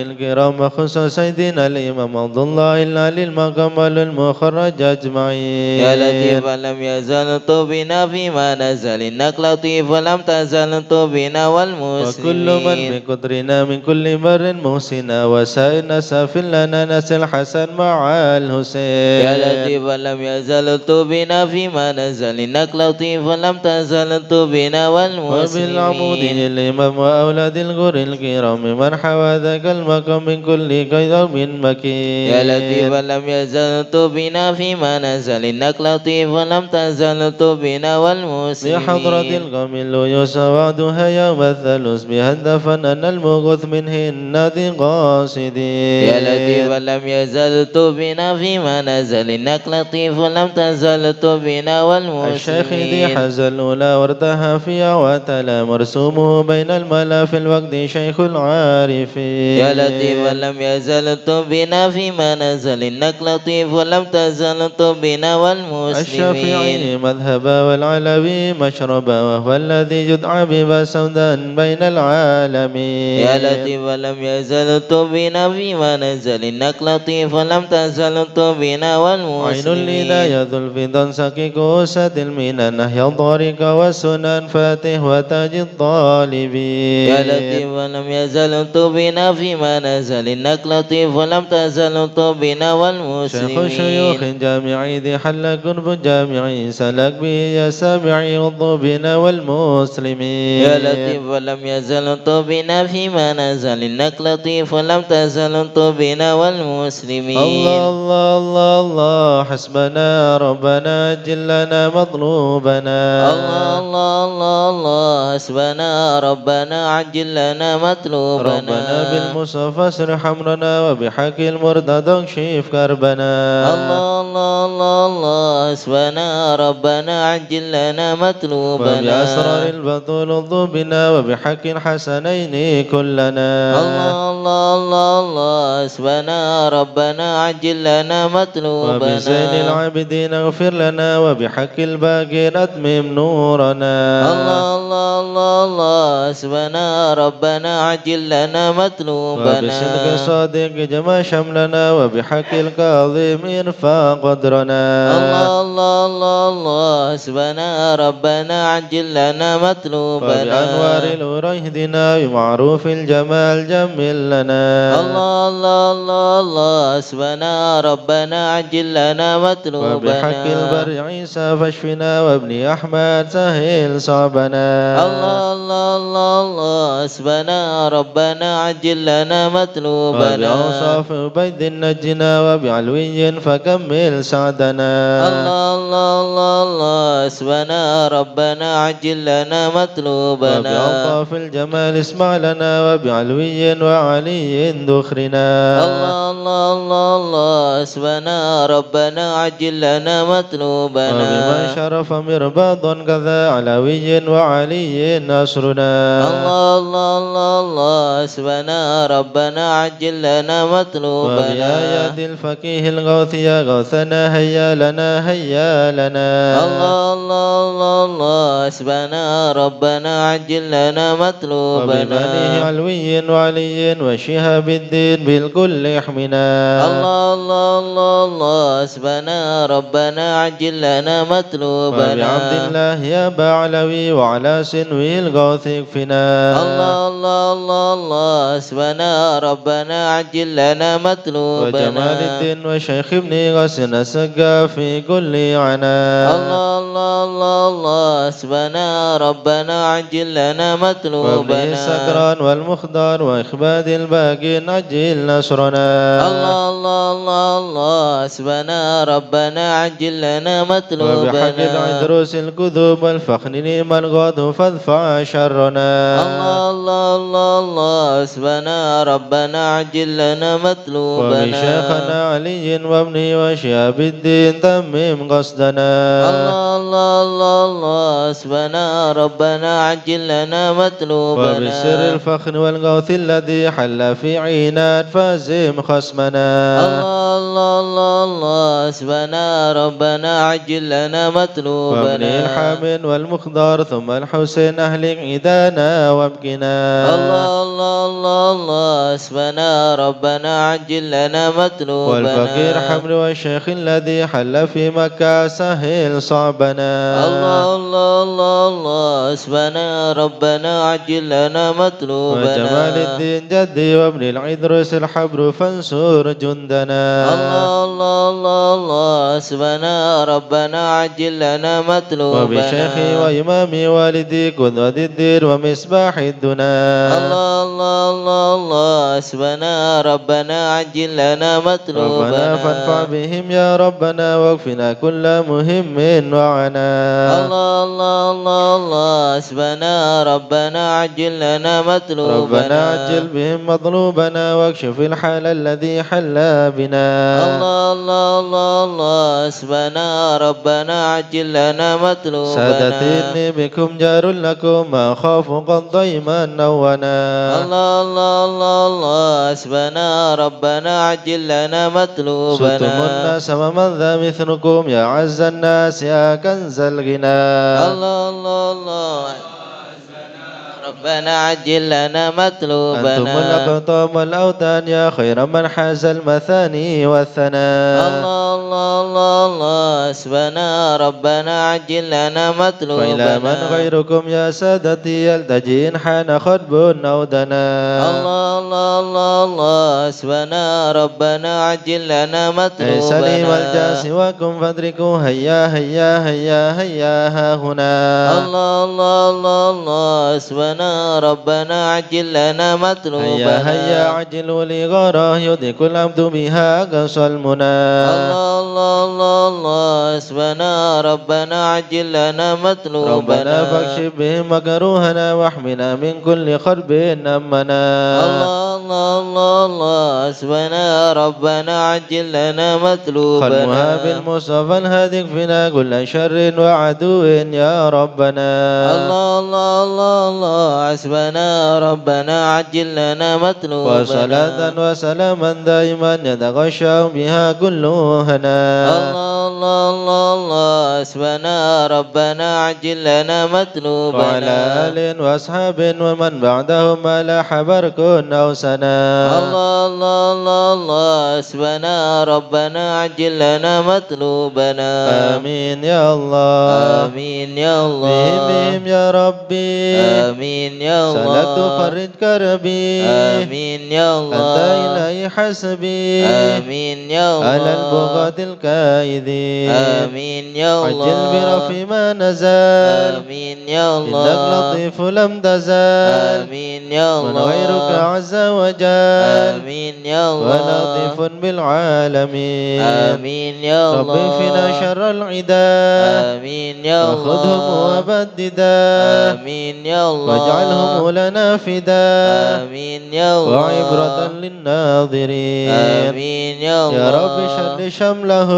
الكرام خصوصا سيدنا الإمام عبد الله العلي المكمل المخرج أجمعين. يا لطيفا لم يزل طوبنا فيما نزل إنك لطيف ولم تزل طوبنا وكل من والمسلمين. بقدرنا من كل بر محسنا وسائر سافل لنا نسل الحسن مع الحسين. يا لطيفا لم يزل طوبنا فيما نزل إنك لطيف ولم تزل طوبنا وبالعمود والمسلمين. الإمام وأولاد الغر الكرام من حوى ذاك المقام من كل قيد مكين. يا لطيفا لم يزل طوبنا فيما نزل إنك لطيف ولم تزل طوبنا بحضرة والمسلمين. القوم الليوس وعدها يوم الثلث بهدفا أن المغث منهن ذي قاصدين. يا لطيفا لم يزل طوبنا فيما نزل إنك لطيف ولم تزل طوبنا الشيخ ذي والمسلمين. حز الأولى وارتها فيها وتلا مرسومه بين الملا في الوقت شيخ العارفين. يا لطيفا لم يزل طوبنا فيما نزل إنك لطيف ولم تزل طوبنا والمسلمين. الشافعي مذهبا والعلوي مشربا وهو الذي يدعى بما سودا بين العالمين. يا لطيفا لم يزل طوبنا فيما نزل إنك لطيف ولم تزل طوبنا عين والمسلمين. الإله ذو الفضل سقي كوسة المنن نهي الطريق والسنن فاتح وتاج الطالبين. يا لطيفا لم يزل طوبنا فيما نزل إنك لطيف ولم تزل طوبنا شيخ والمسلمين. شيوخ جامعي ذي حل قرب جامعي سلك به يا سامعي والضبنا والمسلمين. يا لطيف ولم يزل طوبنا فيما نزل إنك لطيف ولم تزل طوبنا والمسلمين. الله الله الله الله حسبنا ربنا جلنا مطلوبنا. الله الله الله الله حسبنا ربنا عجل لنا مطلوبنا. ربنا بالمصطفى اسرح امرنا وبحق المرتضى اكشف كربنا. الله الله الله الله حسبنا ربنا عجل لنا مطلوبنا. وبأسرار البطول الضبنا وبحق الحسنين كلنا. الله الله الله الله حسبنا ربنا عجل لنا مطلوبنا. وبزين العابدين اغفر لنا وبحق الباقي أتمم نورنا. الله الله الله الله حسبنا ربنا عجل لنا مطلوبنا. وبصدق صادق جمع شملنا وبحق الكاظم ارفع قدرنا. الله الله الله الله حسبنا ربنا عجل لنا مطلوبنا. وبأنوار النور اهدنا بمعروف الجمال جمل لنا. الله الله الله الله حسبنا ربنا عجل لنا مطلوبنا. وبحق البر عيسى فاشفنا وابن أحمد سهل صعبنا. الله الله الله الله حسبنا ربنا عجل لنا مطلوبنا. وبأوصاف عبيد نجنا وبعلوي فكمل سعدنا. الله الله الله الله حسبنا ربنا عجل لنا مطلوبنا. وبألطاف الجمال اسمع لنا وبعلوي وعلي دخرنا. الله الله الله الله حسبنا ربنا عجل لنا مطلوبنا. وبمن شرف مرباض كذا علوي وعلي نصرنا. الله الله الله الله حسبنا ربنا عجل لنا مطلوبنا. وبآيات الفقيه الغوث يا غوثنا هيا لنا هيا لنا. الله الله الله الله حسبنا ربنا عجل لنا مطلوبنا. وببنيه علوي وعلي وشهاب الدين بالكل احمنا. الله الله الله الله حسبنا ربنا عجل لنا مطلوبنا. وبعبد الله يا بعلوي وعلى سنوي الغوث اكفنا. الله الله الله الله حسبنا ربنا عجل لنا مطلوبنا. وجمال الدين وشيخ ابن غسن السقا في كل عنا. الله الله الله الله حسبنا ربنا عجل لنا وابن مطلوبنا. السكران والمخدار وإخباد الباقي نجل نصرنا. الله الله الله الله حسبنا ربنا عجل لنا مطلوبنا. وبحق العدروس الكذوب والفخر نيم الغد فادفع شرنا. الله الله الله الله حسبنا ربنا عجل لنا مطلوبنا. وبشيخنا علي وابنه وشهاب الدين تمم قصدنا. الله الله الله الله حسبنا ربنا عجل لنا مطلوبنا. وبسر الفخر والغوث الذي حل في عينات فازم خصمنا. الله الله الله الله حسبنا ربنا عجل لنا مطلوبنا. وابن الحامد والمخدار ثم الحسين أهلك عيدانا وابكنا. الله الله الله الله الله حسبنا ربنا عجل لنا مطلوبنا والفقير حمل والشيخ الذي حل في مكة سهل صعبنا الله الله الله الله حسبنا ربنا عجل لنا مطلوبنا وجمال الدين جدي وابن العدرس الحبر فانصر جندنا الله الله الله الله حسبنا ربنا عجل لنا مطلوبنا وبشيخي وإمامي والدي قدوة الدين ومصباح الدنا الله الله الله الله حسبنا ربنا عجل لنا مطلوبنا ربنا فانفع بهم يا ربنا واكفنا كل مهم وعنا الله الله الله الله حسبنا ربنا عجل لنا مطلوبنا ربنا عجل بهم مطلوبنا واكشف الحال الذي حل بنا الله الله الله الله حسبنا ربنا عجل لنا مطلوبنا سادتي إني بكم جار لكم ما أخاف قد ضيما نونا الله الله الله الله حسبنا ربنا عجل لنا مطلوبنا ستم الناس ومن ذا مثلكم يا عز الناس يا كنز الغنى الله الله الله ربنا عجل لنا مطلوبنا أنتم الأقطام والأوتان يا خير من حاز المثاني والثناء الله الله الله الله حسبنا ربنا عجل لنا مطلوبنا وإلى من غيركم يا سادتي يلتجي إن حان خطب أو دنا الله الله الله الله حسبنا ربنا عجل لنا مطلوبنا ليس لي ملجأ سواكم فادركوا هيا هيا هيا هيا ها هنا الله الله الله الله حسبنا ربنا عجل لنا مطلوبنا هيا هيا عجلوا لي غاره يدرك العبد بها أقصى المنى الله الله الله الله حسبنا ربنا عجل لنا مطلوبنا ربنا فاكشف بهم مكروهنا واحمنا من كل خرب أمنا الله الله الله الله حسبنا ربنا عجل لنا مطلوبنا خلوها بالمصطفى الهادي اكفنا كل شر وعدو يا ربنا الله الله الله الله حسبنا ربنا عجل لنا مطلوبنا وصلاة وسلاما دائما يتغشى بها كل هنا الله الله الله الله حسبنا ربنا عجل لنا مطلوبنا وعلى آل وأصحاب ومن بعدهم لاح برك أو سنا الله الله الله الله حسبنا ربنا عجل لنا مطلوبنا آمين يا الله آمين يا الله بهم يا ربي آمين يا الله سلكت فرج كربي آمين يا الله أنت إلهي حسبي آمين يا الله على البغاة الكائدين آمين يا الله عجل برفي ما نزال آمين يا الله إنك لطيف لم تزال آمين يا من الله غيرك عز وجل آمين يا الله ولطيف بالعالمين آمين يا الله ربي فينا شر العداء آمين يا الله وخذهم وبددا آمين يا الله واجعلهم لنا فداء آمين يا الله وعبرة للناظرين آمين يا الله يا رب شل شملهم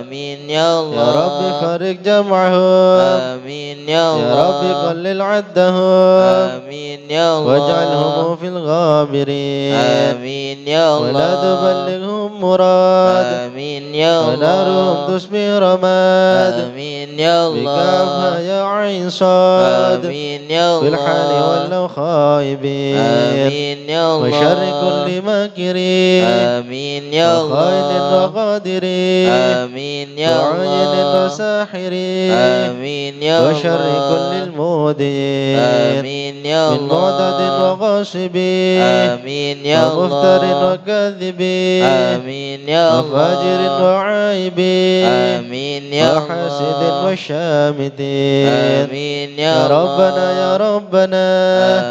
آمين يا الله يا رب فرق جمعهم آمين يا الله يا رب قلل عدهم آمين يا الله واجعلهم في الغابرين آمين يا الله ولا تبلغهم مراد آمين يا الله ونارهم تسبي رماد آمين يا الله بكافها يا عين صاد آمين يا الله في الحال ولو خائبين آمين يا الله وشر كل ماكرين آمين يا الله وخائن وقادرين آمين يا وعين الله وساحرين آمين يا الله وشر كل المودين آمين يا من الله معتد وغاصبين آمين يا الله ومفتر وكاذبين آمين يا الله وفاجر وعايبين آمين يا وحاسد الله وشامتين آمين يا يا ربنا يا ربنا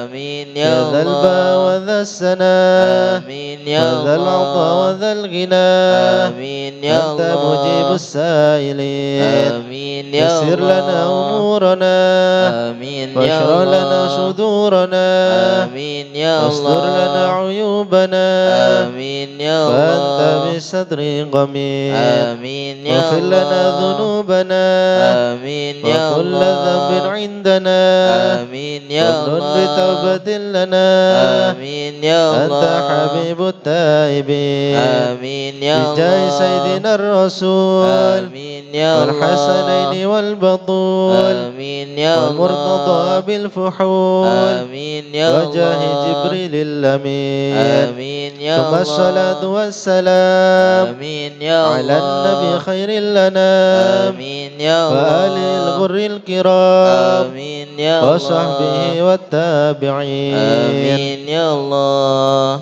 آمين يا يا ذا الباء الله وذا السنا آمين يا وذا العطاء الله وذا الغنى آمين يا أنت مجيب الله السائلين آمين يا يسر لنا الله أمورنا آمين يا واشرح لنا الله صدورنا آمين يا واستر لنا الله عيوبنا آمين يا فأنت الله بالستر قمير آمين يا واغفر لنا الله ذنوبنا آمين يا وكل ذنب الله عندنا آمين يا كل الله بتوبة لنا آمين يا أنت الله حبيب التائبين آمين يا بجاه الله سيدنا الرسول آمين يا الله والحسنين والبطول آمين يا والمرتضى الله بالفحول آمين يا وجاه الله جبريل الأمين آمين يا ثم الصلاة الله والسلام آمين يا على النبي الله خير الأنام آمين يا وآله الله الغر الكرام آمين يا وصحبه الله والتابعين آمين يا الله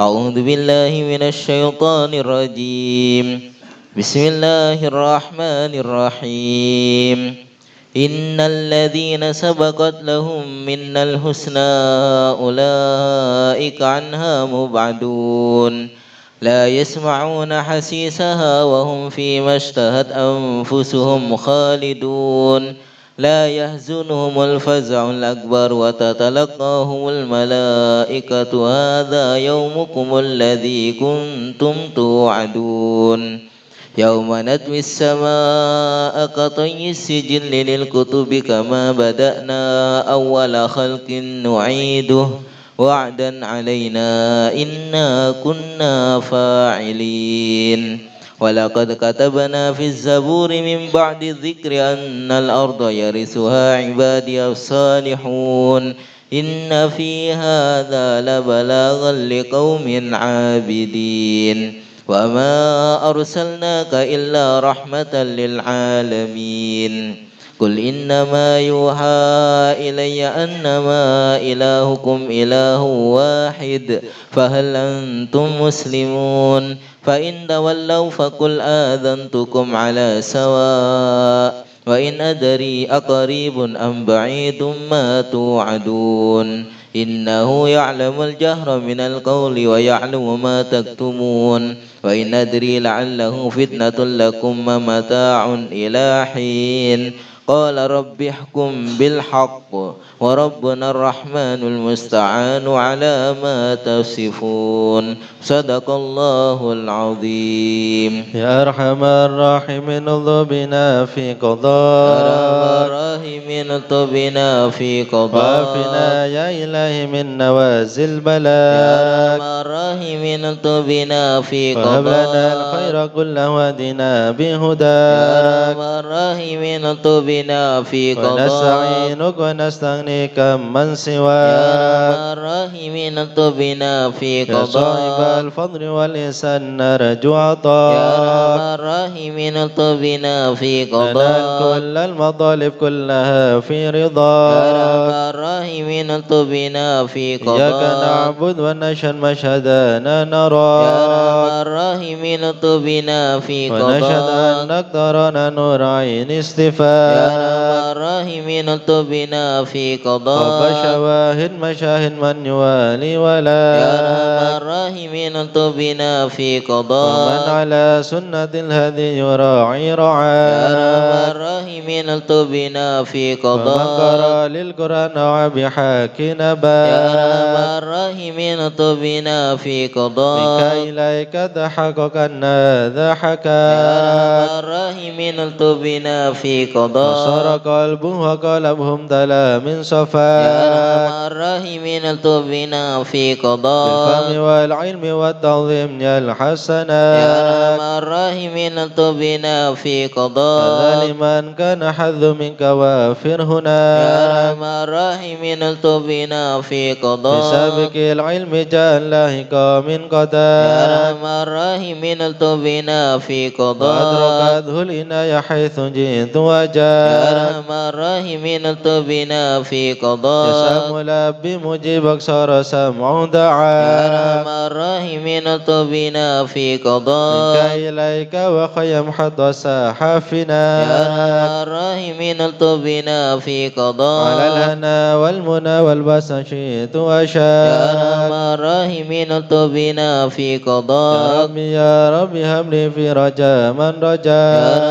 أعوذ بالله من الشيطان الرجيم بسم الله الرحمن الرحيم إن الذين سبقت لهم منا الحسنى أولئك عنها مبعدون لا يسمعون حسيسها وهم فيما اشتهت أنفسهم خالدون لا يحزنهم الفزع الأكبر وتتلقاهم الملائكة هذا يومكم الذي كنتم توعدون يوم نطوي السماء كطي السجل للكتب كما بدأنا أول خلق نعيده وعدا علينا إنا كنا فاعلين ولقد كتبنا في الزبور من بعد الذكر أن الأرض يرثها عبادي الصالحون إن في هذا لبلاغا لقوم عابدين وما أرسلناك إلا رحمة للعالمين قل إنما يوحى إلي أنما إلهكم إله واحد فهل أنتم مسلمون فإن تولوا فقل آذنتكم على سواء وإن أدري أقريب أم بعيد ما توعدون إنه يعلم الجهر من القول ويعلم ما تكتمون وإن أدري لعله فتنة لكم ومتاع إلى حين قال رب احكم بالحق وربنا الرحمن المستعان على ما تصفون صدق الله العظيم يا أرحم الراحمين اغضبنا في يا قضاء الراحمين اطبنا في وعافنا قضاء يا إلهي من نوازل يا البلاء الراحمين اطبنا في وهب لنا قضاء الخير كله وهدنا يا بهداك الراحمين اطبنا في قضاء ونستعينك ونستغنيك من يا سواك الراحمين اطبنا في يا صاحب قضاء الفضل والإحسان نرجو يا عطاك الراحمين اطبنا في ننال قضاء كل المطالب كلها في يا رضاك الراحمين اطبنا في إياك قضاء نعبد ونشهد مشهدنا يا نراك الراحمين اطبنا في ونشهد قضاء أنك ترانا نور عين يا استفاء الراحمين اطبنا في رب قضاء شواهد مشاهد من يوالي يا ولاك الراحمين اطبنا في ومن قضاء على سنة الهدي يراعي يا رعاك الراحمين اطبنا في ومن قضاء قرأ للقرآن وبحاك يا نبات الراحمين اطبنا في بك قضاء إليك تحقق أن ذا يا حكاك الراحمين اطبنا في قضاء وصار قلبه وقلبهم تلا من يا صفاك الراحمين اطبنا في قضاء بالفهم والعلم والتعظيم يا يا الحسنات الراحمين اطبنا في هذا قضاء لمن كان حظ منك وافر يا هناك الراحمين اطبنا في قضاء بسابق العلم جاء لاهق من يا قداك الراحمين اطبنا في قضاء وأدركته العناية حيث جئت يا وجاك الراحمين اطبنا في يا قضاء ملبي مجيبك صار سمع يا دعاك الراحمين اطبنا في منك قضاء إليك وخيم حتى ساحفنا يا الراحمين اطبنا في على قضاء الهنا والمنى والبس شئت يا وشاك الراحمين اطبنا في يا قضاء ربي يا ربي هب لي في رجاء من يا رجاك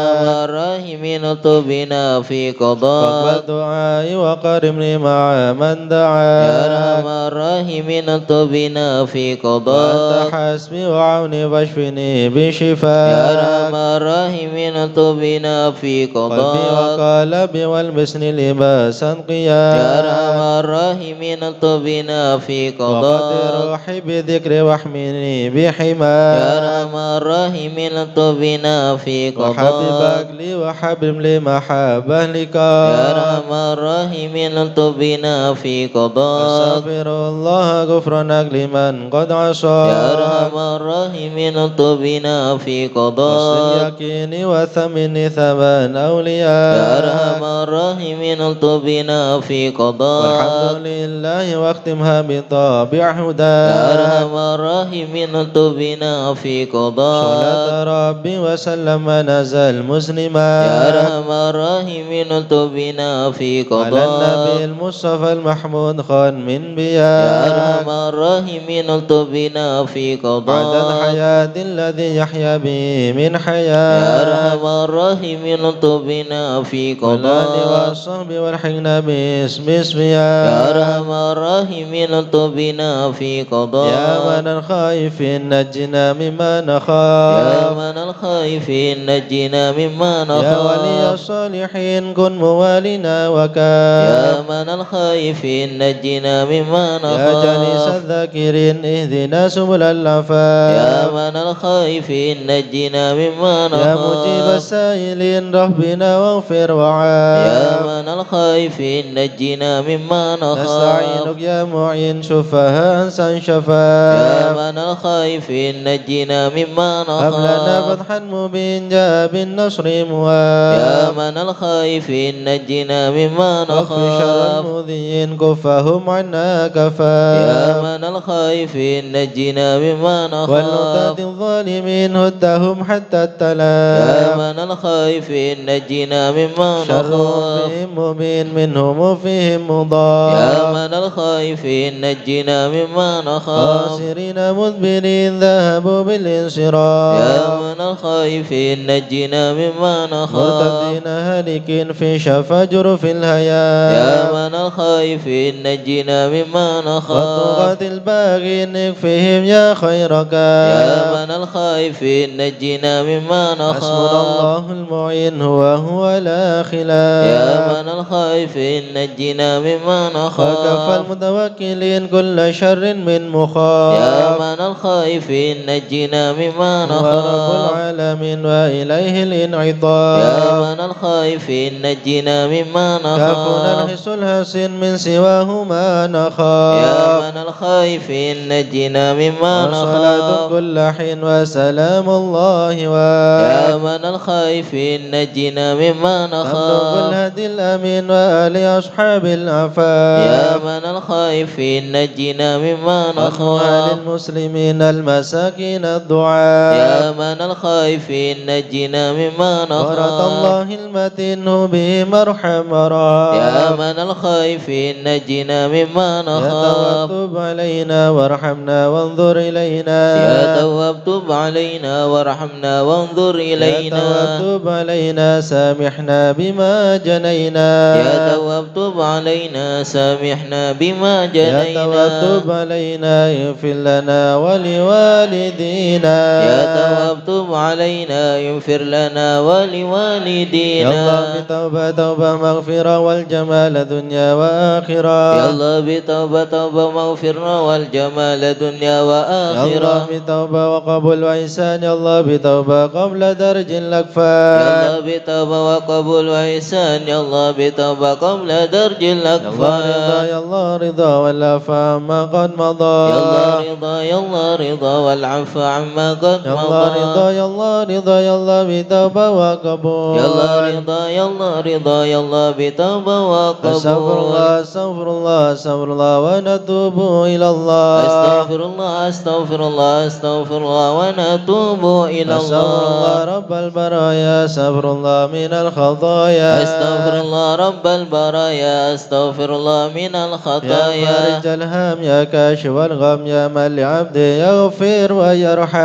الراحمين اطبنا في واقبل قضاء دعائي وقربني مع من يا دعاك الراحمين اطبنا في وأنت قضاء حسبي وعوني واشفني يا بشفاء أرحم الراحمين الطف بنا في قلبي قضاءك وقلبي والبسني لباسا يا أرحم قياك الراحمين الطف بنا في وقد قضاءك روحي بذكري واحمني يا بحماك أرحم الراحمين الطف بنا في قضاءك وحببك لي وحبب لي محبة يا لقاك أرحم الراحمين الطف بنا في قضاءك أستغفر الله غفرانك لمن قد يا عصاك أرحم الراحمين الطف بنا في وصل قضاءك يقيني وثمني ثمن يا أولياء أرحم الراحمين الطف بنا في والحمد قضاءك لله واختمها بطابع يا هداك أرحم الراحمين الطف بنا في قضاءك صلاة ربي وسلم نزل يا مسلما أرحم الراحمين الطف بنا في على النبي قضاءك المصطفى المحمود خان من يا بياك أرحم الراحمين الطف بنا في عدد قضاءك حياة الذي يحيا به من يا حياة أرحم الراحمين الطف بنا في والآل قضاءك والصحب والحقنا باسم يا اسمياك أرحم الراحمين الطف بنا في يا قضاءك من الخائفين نجنا مما يا نخاف من الخائفين نجنا مما يا ولي نخاف الصالحين كن موالنا يا وكاف من الخائفين نجنا مما يا جليس نخاف الذاكرين اهدنا سبل يا العفاف من الخائفين نجنا مما يا مجيب نخاف السائلين ربنا واغفر يا وعاف من الخائفين نجنا مما نخاف نستعينك يا معين شفها انسان يا شفاف من الخائفين نجنا مما هب لنا نخاف فتحا مبين جاء بالنصر يا مواف من الخائفين نجنا مما واكف شر نخاف المؤذين كفهم عنا يا كفاف من الخائفين نجنا مما والنطاة نخاف الظالمين هدهم حتى يا التلاف من الخائفين نجنا مما شرهم نخاف فيهم مبين منهم وفيهم يا مضاف من الخائفين نجنا مما نخاف خاسرين مدبرين ذهبوا يا بالانصراف من الخائفين نجنا مما نخاف مرتدين هالكين في شفا جرف يا الهياف من الخائفين نجنا مما نخاف والطغاة الباغين اكفهم يا خير يا كاف من الخائفين نجنا مما حسبنا نخاف الله المعين هو لا يا خلاف من الخائفين نجنا مما وكفى نخاف المتوكلين كل شر من يا مخاف من الخائفين نجنا مما هو رب نخاف العالمين وإليه يا الانعطاف من الخائفين نجنا مما كافنا نخاف الحس الحسن من سواه ما يا نخاف من الخائفين نجنا مما وصلاة نخاف كل حين وسلام الله يا من الخائفين نجنا مما تبلغ نخاف الهدي الأمين وآل أصحاب يا العفاف من الخائفين نجنا مما وأهل نخاف المسلمين المساكين يا الضعاف من الخائفين نجنا مما ورد نخاف الله المتين بهم ارحم يا راف من الخائفين نجنا مما يا نخاف تواب علينا وارحمنا وانظر إلينا يا تواب تب علينا وارحمنا وانظر يا إلينا تواب علينا سامحنا بما جنينا يا تواب تب علينا سامحنا بما يا جنينا تواب علينا اغفر لنا ولوالدينا يا تواب تب علينا يغفر لنا يا ولوالدينا الله بتوبة توبة مغفرة والجمال دنيا يا وآخرة الله بتوبة توبة مغفرة والجمال دنيا يا الله وآخرة بتوبة وقبول وإحسان يا الله بتوبة قبل درج يا الأكفان الله بتوبة وقبول وإحسان يا الله بتوبة قبل درج يا الله رضا الأكفان يا الله رضا والعفو عما قد مضى يا الله رضا يا الله رضا والعفو عما قد يا الله مضى رضا يا الله رضا يا الله بتوبة وقبول يا الله رضا يا الله رضا يا الله بتوبة أستغفر وقبول الله أستغفر الله أستغفر الله ونتوب إلى الله أستغفر الله أستغفر الله أستغفر الله ونتوب إلى أستغفر الله الله رب البرايا أستغفر الله من الخطايا أستغفر الله رب البرايا أستغفر الله من يا الخطايا فارج الهم يا كاشف الغم يا من لعبده يغفر ويرحم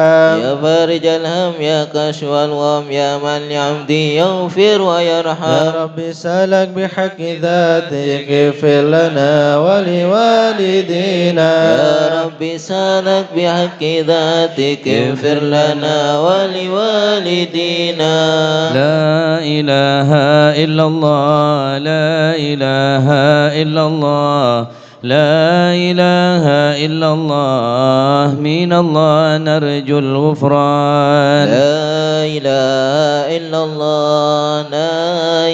يا فارج الهم يا كشف الغم يا من لعبدي يغفر ويرحم يا رب سألك بحق ذاتك اغفر لنا ولوالدينا يا رب سالك بحق ذاتك اغفر لنا ولوالدينا لا إله إلا الله لا إله إلا الله لا إله إلا الله من الله نرجو الغفران لا إله إلا الله لا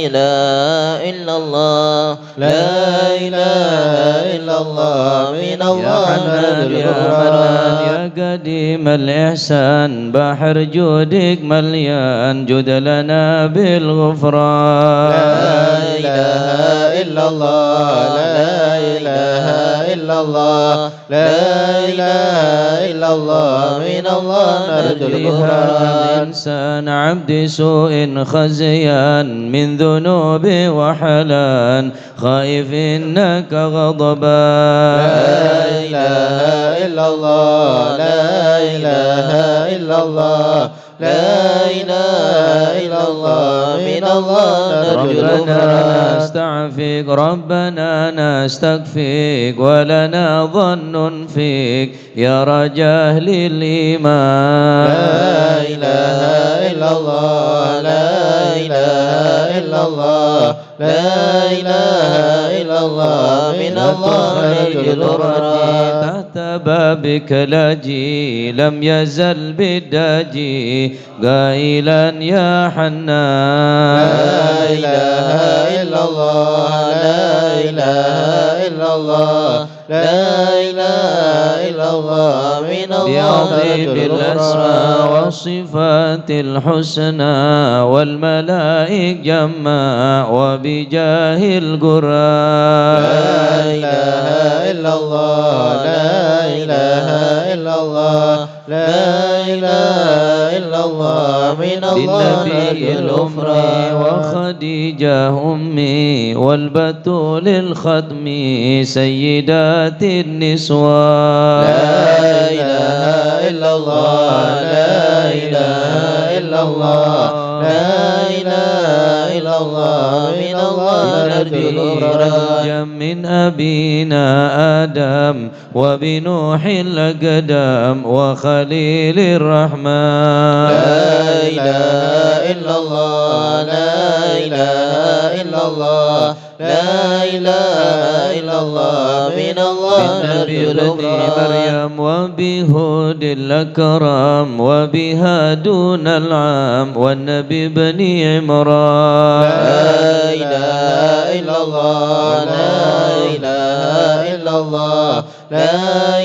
إله إلا الله لا إله إلا الله من يا الله حنان نرجو يا منان الغفران يا قديم الإحسان بحر جودك مليان جد لنا بالغفران لا إله إلا الله لا إله إلا الله لا إله إلا الله من الله نرجو الغفران إنسان عبد سوء خزيان من ذنوب وحلان خائف إنك غضبان لا إله إلا الله لا إله إلا الله لا إله إلا الله من الله نرجو ربنا الغفران نستعفيك ربنا نستكفيك ولنا ظن فيك يا رجاه للإيمان لا إله إلا الله لا إله إلا الله لا إله إلا الله من الله نرجو الغفران تحت بابك لاجي لم يزل بالداجي قائلا يا حنان لا إله إلا الله لا إله إلا الله لا إله إلا الله من الله بعظيم نرجو الأسماء الغفران والصفات الحسنى والملائك جمع وبجاه القرآن لا إله إلا الله لا إله إلا الله لا إله إلا الله من الله للنبي نرجو الأمي الغفران وخديجة أمي والبتول الختم سيدات النسوان لا إله إلا الله لا إله إلا الله لا إله إلا الله من الله نرجو الغفران من أبينا آدم وبنوح الأقدام وخليل الرحمن لا إله إلا الله لا إله إلا الله لا إله إلا الله من الله نرجو الغفران مريم وبهود الأكرام وبها دون العام والنبي بن عمران لا إله إلا الله لا إله إلا الله لا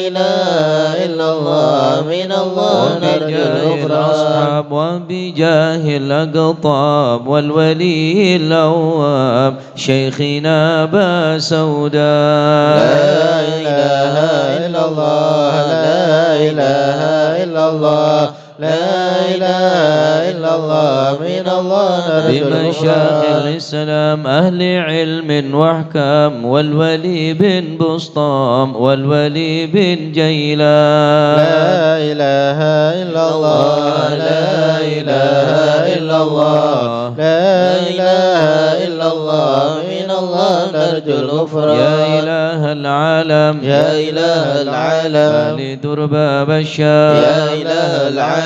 إله إلا الله من الله نرجو الغفران الأصحاب وبجاه الأقطاب والولي الأواب شيخنا أبا سوداء لا إله إلا الله لا إله إلا الله لا إله إلا الله من الله نرجو بمشايخ الغفران الإسلام أهل علم وأحكام والولي بن بسطام والولي بن جيلان لا إله إلا الله لا إله إلا الله لا إله إلا الله من الله نرجو الغفران يا إله العالم يا إله العالم لدرباب الشام يا إله العالم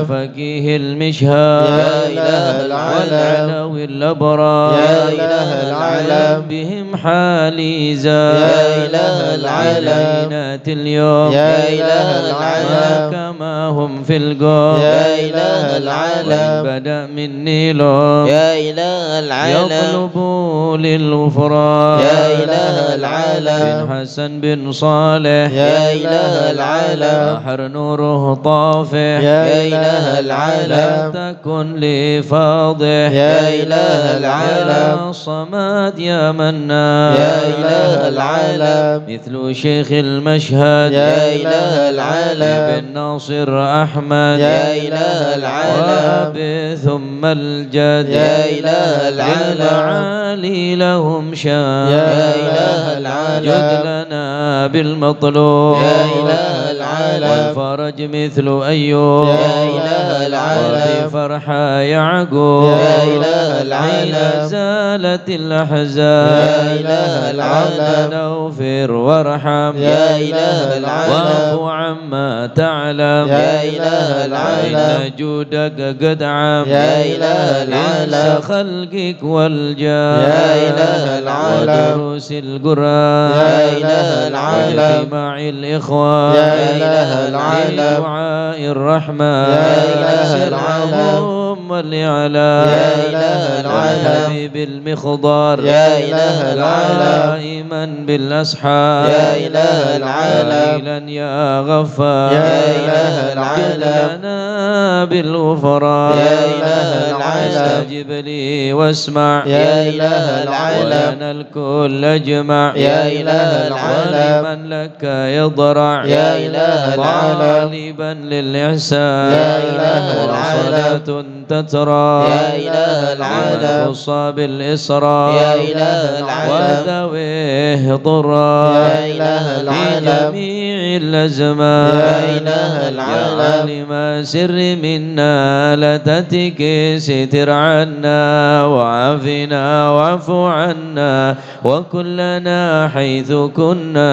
والفقيه المشهاب يا إله العالم والعلوي الأبرار يا إله العالم بهم حالي زاد يا إله العالم اليوم يا إله العالم كما هم في القوم يا إله العالم بدأ مني لهم يا إله العالم يطلبوا للغفران يا إله العالم بن حسن بن صالح يا إله العالم بحر نوره طافح يا إله العالم تكن لي فاضح يا إله العالم يا صمد يا منان يا إله العالم مثل شيخ المشهد يا إله العالم بن ناصر أحمد يا إله العالم وأبي ثم الجد يا إله العالم المعالي لهم شان يا إله العالم جد لنا بالمطلوب يا إله العالم العالم والفرج مثل أيوب يا إله العالم وفي فرحة يعقوب يا إله العالم حين زالت الأحزان يا إله العالم ربنا اغفر وارحم يا إله العالم واعف عما تعلم يا إله العالم إن جودك قد عم يا إله العالم إنس خلقك والجاه يا إله العالم ودروس القرآن يا إله العالم واجتماع الإخوان يا إله العالم دعاء الرحمن يا إله العالم اللي على يا إله العالم الحبيب المخضر يا إله العالم دائما بالأسحار يا إله العالم ليلا يا غفار يا إله العالم لنا بالغفران يا إله العالم استجب لي واسمع يا إله العالم ولنا الكل اجمع يا إله العالم ولمن لك يضرع يا إله العالم طالبا للإحسان يا إله العالم وصلاة تترى يا إله العالم خص بالإسراء يا إله العالم وذويه ضرا يا إله العالم في جميع الأزمان يا إله العالم يا عالم سر منا لا تتك ستر عنا وعافنا واعف عنا وكلنا حيث كنا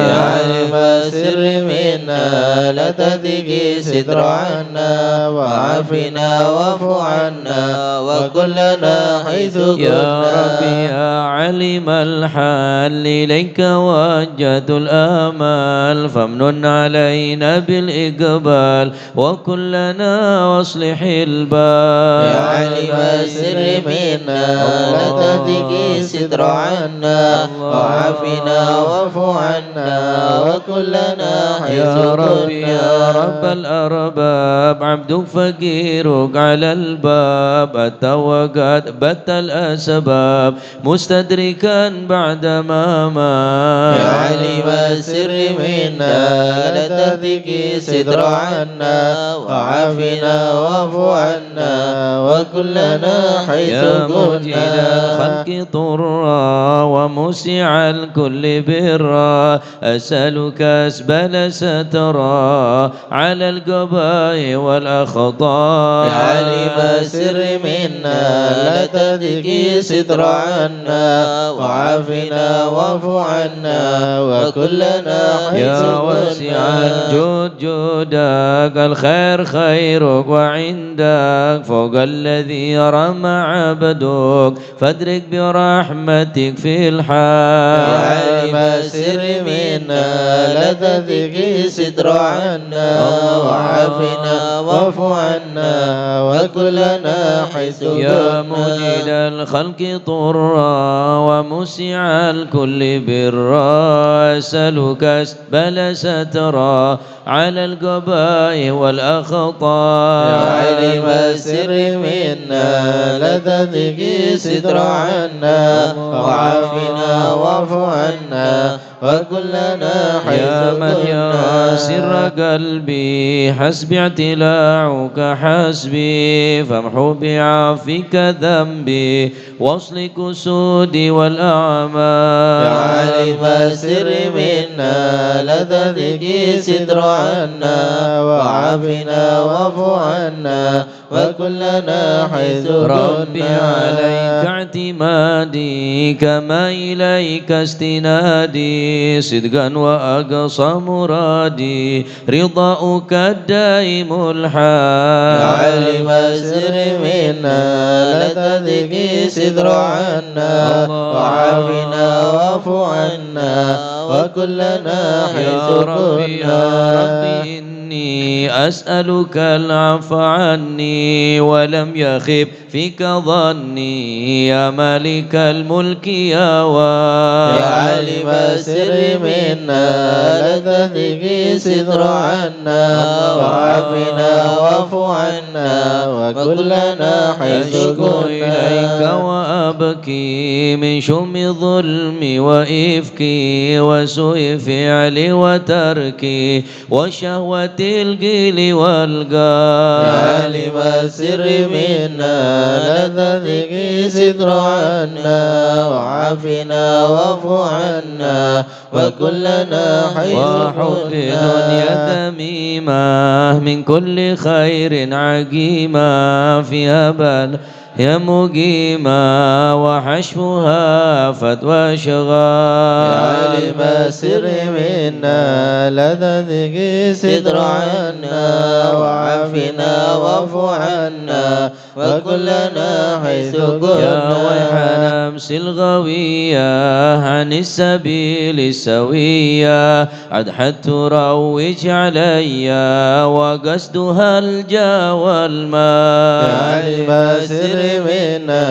يا عالم السر منا لا تدق ستر عنا وعافنا واعف عنا وكلنا حيث كنا يا ربي يا علم الحال إليك وجهت الآمال فامنن علينا بالإقبال وكلنا واصلح البال يا عالم السر منا لا تدق ستر عنا وعافنا واعف عنا وكلنا حيث يا ربي كنا يا رب الأرباب عبدك فقيرك على الباب أتى وقد بت الأسباب مستدركا بعدما مات يا علم السر منا لا تهدك ستر عنا وعافنا واعف عنا وكلنا حيث يا موجد كنا الخلق طرا ومسع الكل برا أسألك أسبل سترا على القبائل والأخطاء يا علم السر منا لا تهدك ستر عنا وعافنا واعف عنا وكلنا حيث يا واسع كنا الجود جودك الخير خيرك وعندك فوق الذي رمى عبدك فادرك برحمتك في الحال يا عالم السر منا لا تهدك ستر عنا وعافنا واعف عنا وكلنا حيث يا كنا مجيد الخلق طرا ومسع الكل برا أسألك أسبل سترا على القبائل والأخطاء يا علم السر منا لا تهدك ستر عنا وعافنا واعف عنا وكلنا حيث يا من يرى كنا سر قلبي حسبي اعتلاعك حسبي فامحو بعفوك ذنبي واصل كسودي والأعمال يا عالم السر منا لا تهدك ستر عنا وعافنا واعف عنا وكلنا حيث ربي كنا عليك اعتمادي كما إليك استنادي صدقا وأقصى مرادي رضاؤك الدائم الحال يا عالم السر منا لا تهدك ستر عنا وعافنا واعف عنا وكلنا حيث يا ربي يا كنا ربي إني أسألك العفو عني ولم يخب فيك ظني يا مالك الملك يا يا واد عالم السر منا لا تهدك ستر عنا وعافنا واعف عنا وكلنا حيث أشكو إليك كنا وأبكي من شم ظلمي وإفكي وسوء فعلي وتركي وشهوة القيل يا والقال. عالم السر منا لذتك ستر عنا وعافنا واعف عنا وكلنا حيث وحب دنيا تميمة من كل خير عقيمة فيها بل يا مقيمة وحشفها فتوى يا شغال. عالم السر منا لذتك ستر عنا وعافنا واعف عنا وكلنا حيث كنا. يا ويح نفس الغوية عن السبيل السوية عد تروج علي وقصدها الجا والماء. يا عالم السر منا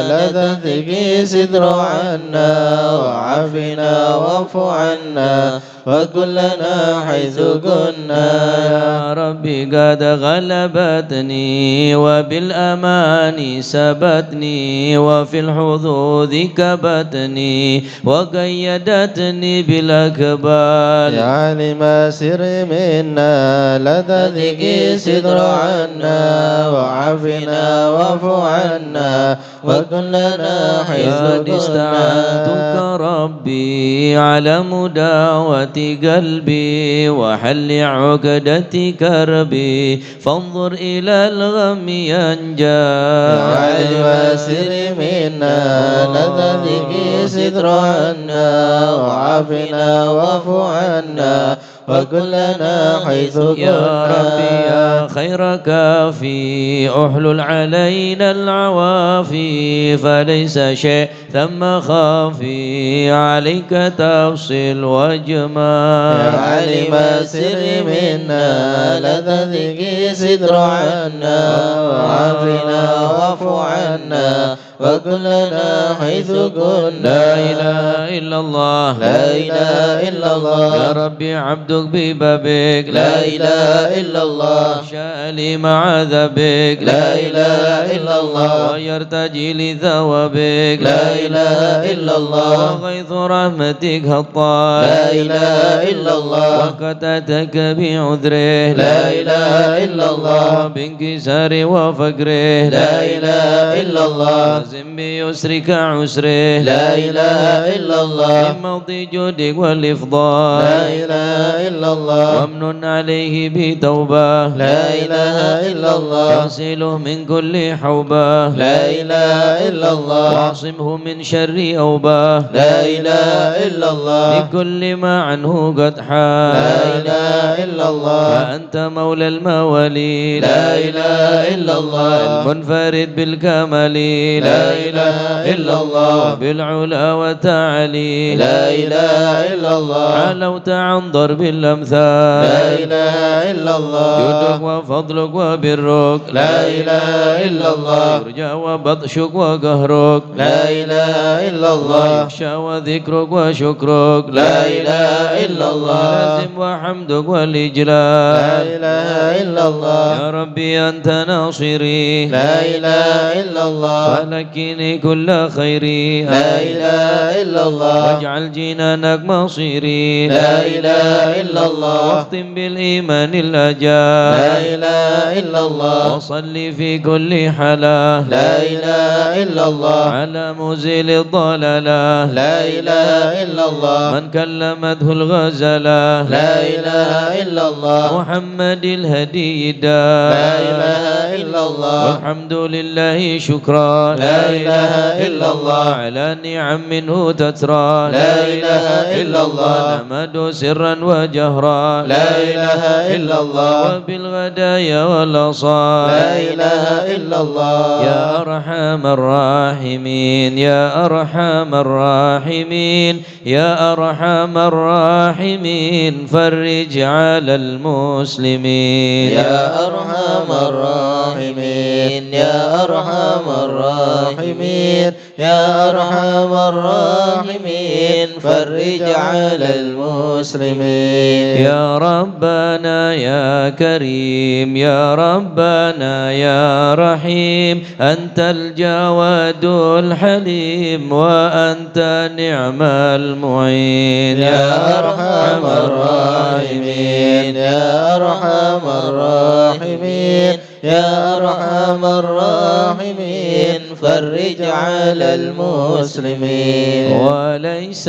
لذتك ستر عنا وعافنا واعف عنا وكلنا حيث كنا. يا ربي قد غلبتني وبالأمان سبتني وفي الحظوظ كبتني وقيدتني بالأكبال. يا عالم السر منا لذتك ستر عنا وعافنا واعف عنا وكلنا حيث قد كنا. استعنتك ربي على مداوة قلبي وحل عقدة كربي فانظر إلى الغم ينجى. يا عالم السر منا لذتك ستر عنا وعافنا واعف عنا وكلنا حيث كنا. يا ربي يا خير كافي احلل علينا العوافي فليس شيء ثم خافي عليك تفصل وجمال. يا عالم السر منا لذتك ستر عنا وعافنا واعف عنا وكلنا حيث كنا. لا إله إلا الله لا إله إلا الله. يا ربي عبدك ببابك لا إله إلا الله. شاء لي مع ذبك لا إله إلا الله. ويرتجي لثوابك لا إله إلا الله. وغيث رحمتك هطال لا إله إلا الله. وقتتك بعذره لا إله إلا الله. بانكسار وفقره لا إله إلا الله. لازم بيسرك عسره لا إله إلا الله. من موضي جودك والإفضال لا إله إلا الله. وامن عليه بتوبة لا إله إلا الله. يغسله من كل حوبة لا إله إلا الله. واعصمه من شر أوبة لا إله إلا الله. لكل ما عنه قد حال لا إله إلا الله. فأنت مولى المواليد لا إله إلا الله. المنفرد بالكمال لا إله إلا الله. بالعلا وتعالي لا إله إلا الله. علوت عن ضرب الأمثال لا إله إلا الله. جودك وفضلك وبرك لا إله إلا الله. يرجى وبطشك وقهرك لا إله إلا الله. يخشى وذكرك وشكرك لا إله إلا الله. لازم وحمدك لا والإجلال إله إلا الله. يا ربي أنت ناصري لا إله إلا الله. فلكني كل خيري لا إله إلا الله. واجعل جنانك مصيري لا إله إلا الله. واختم بالإيمان لا الأجال إله إلا الله. وصل في كل حالة لا إله إلا الله. على مزيل الضلالة لا إله إلا الله. من كلمته الغزلة لا إله إلا الله. محمد الهدي لا إله إلا الله. والحمد لله شكرا لا إله إلا الله. على نعم منه تترى لا إله إلا الله. نمد سرا وجهرا لا إله إلا الله. وبالغدايا والأصال لا إله إلا الله. يا أرحم الراحمين يا أرحم الراحمين يا أرحم الراحمين فرج على المسلمين يا أرحم الراحمين يا أرحم الراحمين الراحمين يا أرحم الراحمين فرج على المسلمين يا ربنا يا كريم يا ربنا يا رحيم أنت الجواد الحليم وأنت نعم المعين يا أرحم الراحمين يا أرحم الراحمين يا أرحم الراحمين فرج على المسلمين وليس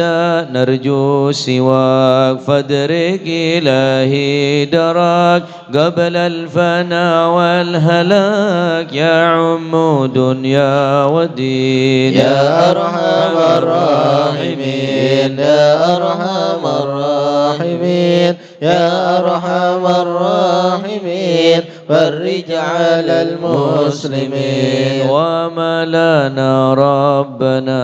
نرجو سواك فادرك إلهي دراك قبل الفنا والهلاك يا عم دنيا ودين يا أرحم الراحمين يا أرحم الراحمين يا أرحم الراحمين فرج على المسلمين وما لنا ربنا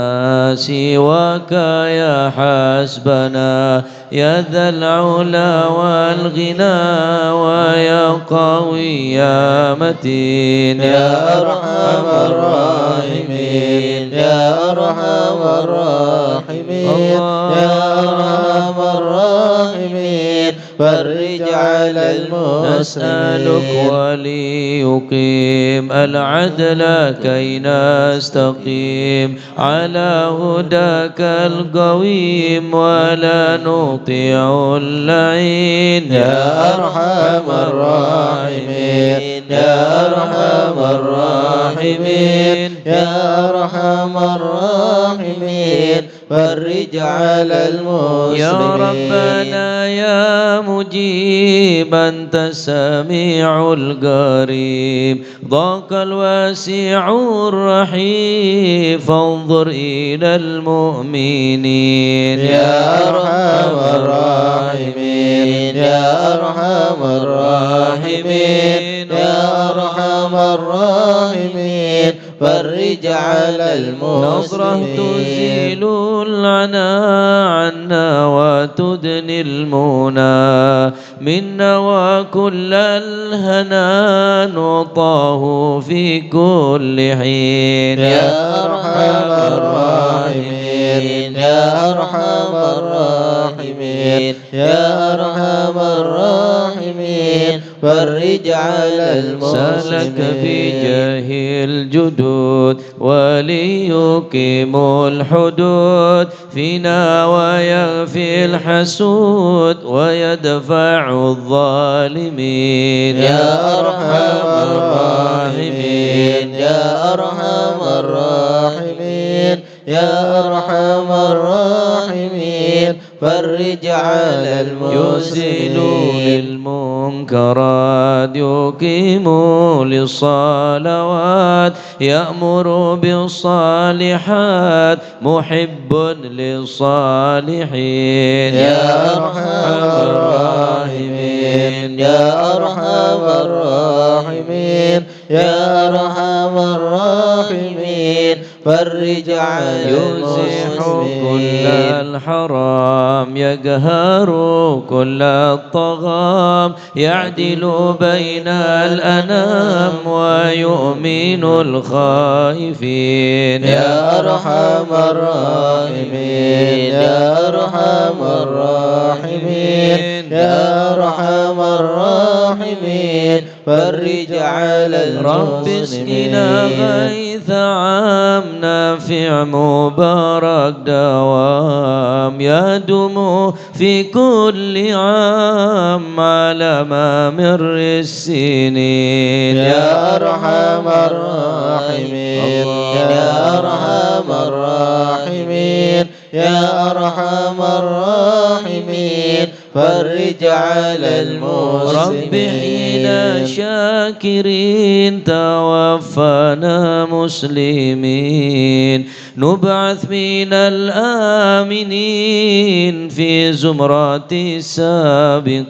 سواك يا حسبنا يا ذا العلا والغنى ويا قوي يا متين يا أرحم الراحمين يا أرحم الراحمين يا أرحم الراحمين فرج على المسلمين نسألك وليقيم العدل كي نستقيم على هداك القويم ولا نطيع اللعين يا أرحم الراحمين يا أرحم الراحمين يا أرحم الراحمين فرج على المسلمين يا ربنا يا مجيب أنت السميع القريب ضاق الواسع الرحيم فانظر إلى المؤمنين يا أرحم الراحمين يا أرحم الراحمين يا أرحم الراحمين فرج على نصرة المسلمين تزيل العنا عنا وتدني المنى منا وكل الهنا نعطاه في كل حين يا أرحم الراحمين يا أرحم الراحمين يا أرحم الراحمين فرج على المسلمين سلك بجاه الجدود وليقيم الحدود فينا ويغفي الحسود ويدفع الظالمين يا أرحم الراحمين يا أرحم الراحمين يا أرحم الراحمين فرج على يزيل المسلمين للمنكرات يقيم للصلوات يأمر بالصالحات محب للصالحين يا أرحم الراحمين يا أرحم الراحمين يا أرحم الراحمين فرج على يزيح كل المسلمين الحرام يقهر كل الطغام يعدل بين الأنام ويؤمن الخائفين يا أرحم الراحمين يا أرحم الراحمين يا أرحم الراحمين فرج على رب اسقنا المسلمين غيث عام نافع مبارك دوام يدوم في كل عام على ما مر السنين يا أرحم الراحمين يا أرحم الراحمين يا أرحم الراحمين فرج على رب حين المسلمين شاكرين توفنا مسلمين نبعث من الآمنين في زمرة السابقين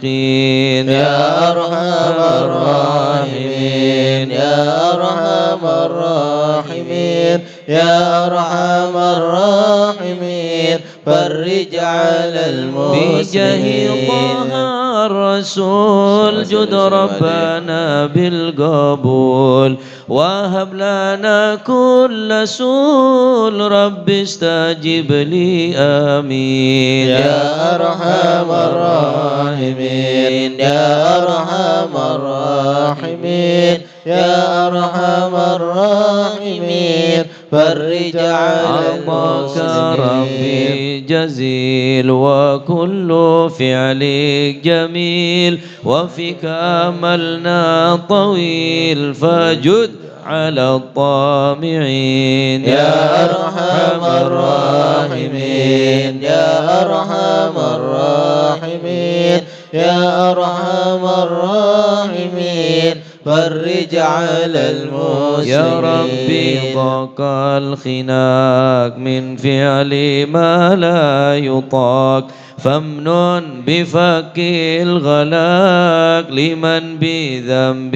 يا أرحم الراحمين يا أرحم الراحمين يا أرحم الراحمين فرج على بجاه المسلمين طه الرسول جد ربنا بالقبول وهب لنا كل سول رب استجب لي آمين يا أرحم الراحمين يا أرحم الراحمين يا أرحم الراحمين فرج على عطاك المسلمين ربي جزيل وكل فعلك جميل وفيك أملنا طويل فجد على الطامعين يا أرحم الراحمين يا أرحم الراحمين يا أرحم الراحمين فرج على المسلمين يا ربي ضاق الخناق من فعل ما لا يطاق فامنن بفك الغلاق لمن بذنب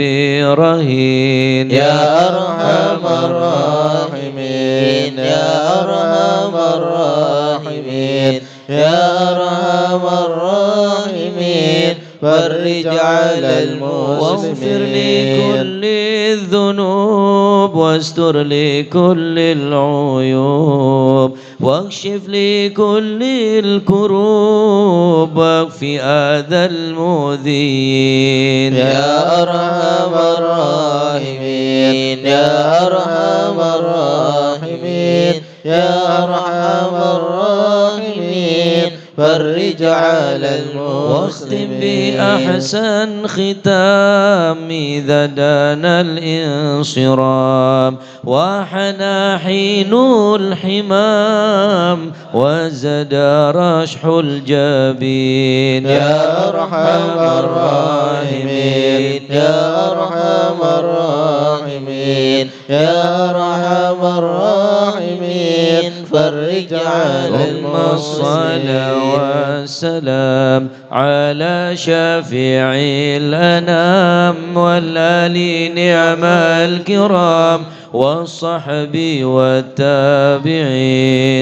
رهين يا أرحم الراحمين يا أرحم الراحمين يا أرحم الراحمين فرج على المسلمين واغفر لكل الذنوب واستر لكل العيوب واكشف لكل الكروب واكفي أذى المؤذين يا أرحم الراحمين يا أرحم الراحمين يا أرحم الراحمين فرج على واختم المسلمين بأحسن ختام إذا دنا الانصرام وحنا حين الحمام وزد رشح الجبين يا أرحم الراحمين يا أرحم الراحمين يا أرحم الراحمين فرج على ثم الصلاة والسلام على شفيع الأنام والآل نعم الكرام والصحب والتابعين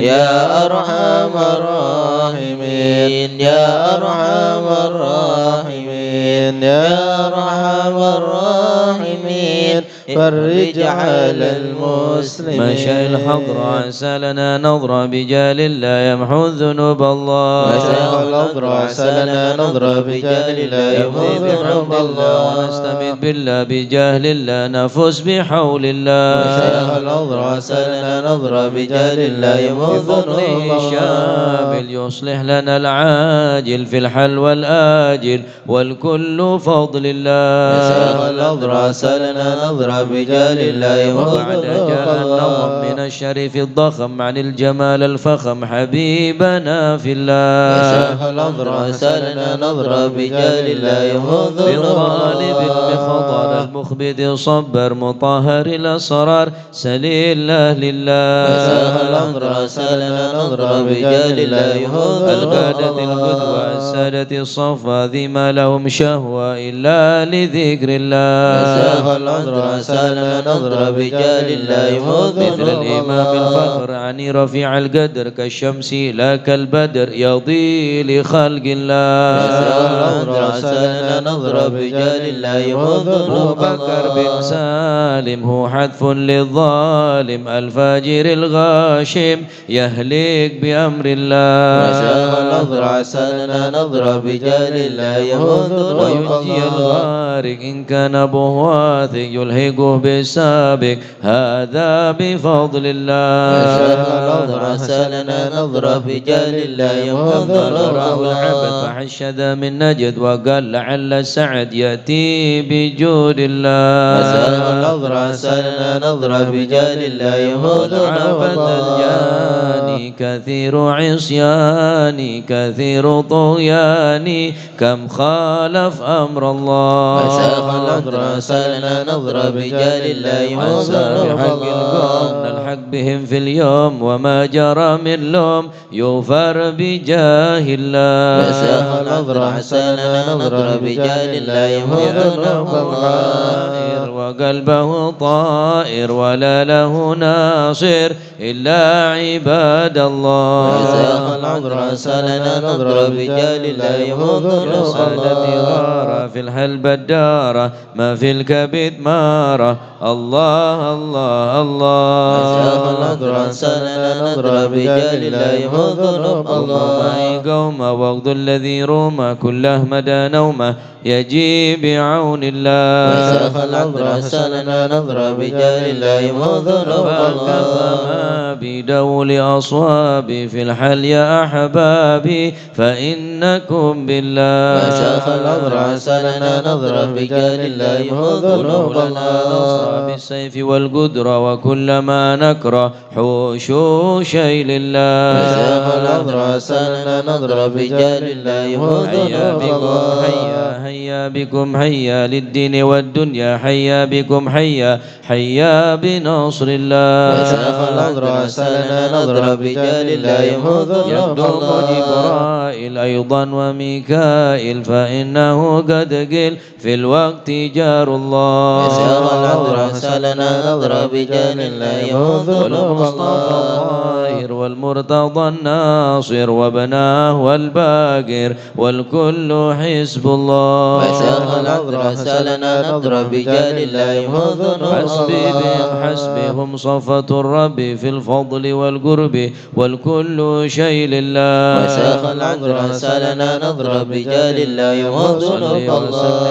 يا أرحم الراحمين يا أرحم الراحمين يا أرحم الراحمين فرج على المسلمين مشى الحضر عسى لنا نظرة بجال لا يمحو الذنوب الله مشى الحضر عسى لنا نظرة بجال لا يمحو الذنوب الله ونستمد بالله بجهل لا نفوز بحول الله مشى الحضر عسى لنا نظرة بجال لا يمحو الذنوب بفضله الله شامل يصلح لنا العاجل في الحل والآجل والكل فضل الله مشى الحضر عسى لنا نظرة بجال لا يمحو وبعد الذنوب جاء النظم الله من الشريف الضخم عن الجمال الفخم حبيبنا في الله يشاف الأنظر عسى لنا نظرة بجال لا يموت بالطالب بخضر المخبد صبر مطهر الأسرار سليل أهل الله يشاف الأنظر عسى لنا نظرة بجال لا يموت القادة القدوة السادة الصفا ذي ما لهم شهوة إلا لذكر الله يشاف الأنظر عسى لنا نظرة بجال لا يموت مثل الإمام الفخر عني رفيع القدر كالشمس لا كالبدر يضي لخلق الله يشاف الأنظر عسى لنا نظرة بجال لا يموت أبو بكر بن سالم هو حذف للظالم الفاجر الغاشم يهلك بأمر الله يشاف الأنظر عسى لنا نظرة بجال لا يموت وينجي الغارق إن كان أبوه واثق يلهقه بالسابق هذا بفضل الله يشاف الأنظر عسى لنا نظرة بجال لا يموت رآه العبد فحشد من نجد وقال لعل السعد يأتي بجود الله يشاف الأنظر عسى لنا نظرة بجال لا يموت عبد الجاني كثير عصياني كثير طغياني كم خالف أمر الله يشاف الأنظر عسى لنا نظرة بجال لا يموت عسى بحق القوم نلحق بهم في اليوم وما جرى من لوم يغفر بجاه الله يشاف الأنظر عسى لنا نظرة بجال لا يموت لأنه الغائر وقلبه طائر ولا له ناصر إلا عباد الله. يا شيخ العذر سالنا نظر بجال الله يموت التي غار في الحلب الدارة ما في الكبد مارة. الله الله الله. يا شيخ العذر سالنا نظر بجال الله يموت الله. قوم وغض الذي روم كله مدى نومه يجي بعون الله. يا شيخ العذر سالنا نظر بجال الله يموت الله. بدول أصوابي في الحل يا أحبابي فإنكم بالله. يا شيخ العذر سالنا نظر بجال الله يموت الله. بالسيف والقدرة وكل ما نكره حوشوشي لله. يا شيخ العذر سالنا نظر بجال الله يموت الله. هيا بكم هيا للدين والدنيا حيا بكم حيا حيا بنصر الله. يا شيخ العذر سالنا نظر بجال الله يموت الله. جبرائيل أيضا وميكائيل فإنه قد قيل في الوقت جار الله. يا شيخ العذر سالنا نظر بجال الله يموت الله. والمرتضى الناصر وبناه والباقر والكل حزب الله. يا شيخ العذر سالنا نظر بجال الله يموت حسبهم صفة الرب في الفضل والقرب والكل شيء لله. يا شيخ العذر سالنا نظر بجال الله يموت الله.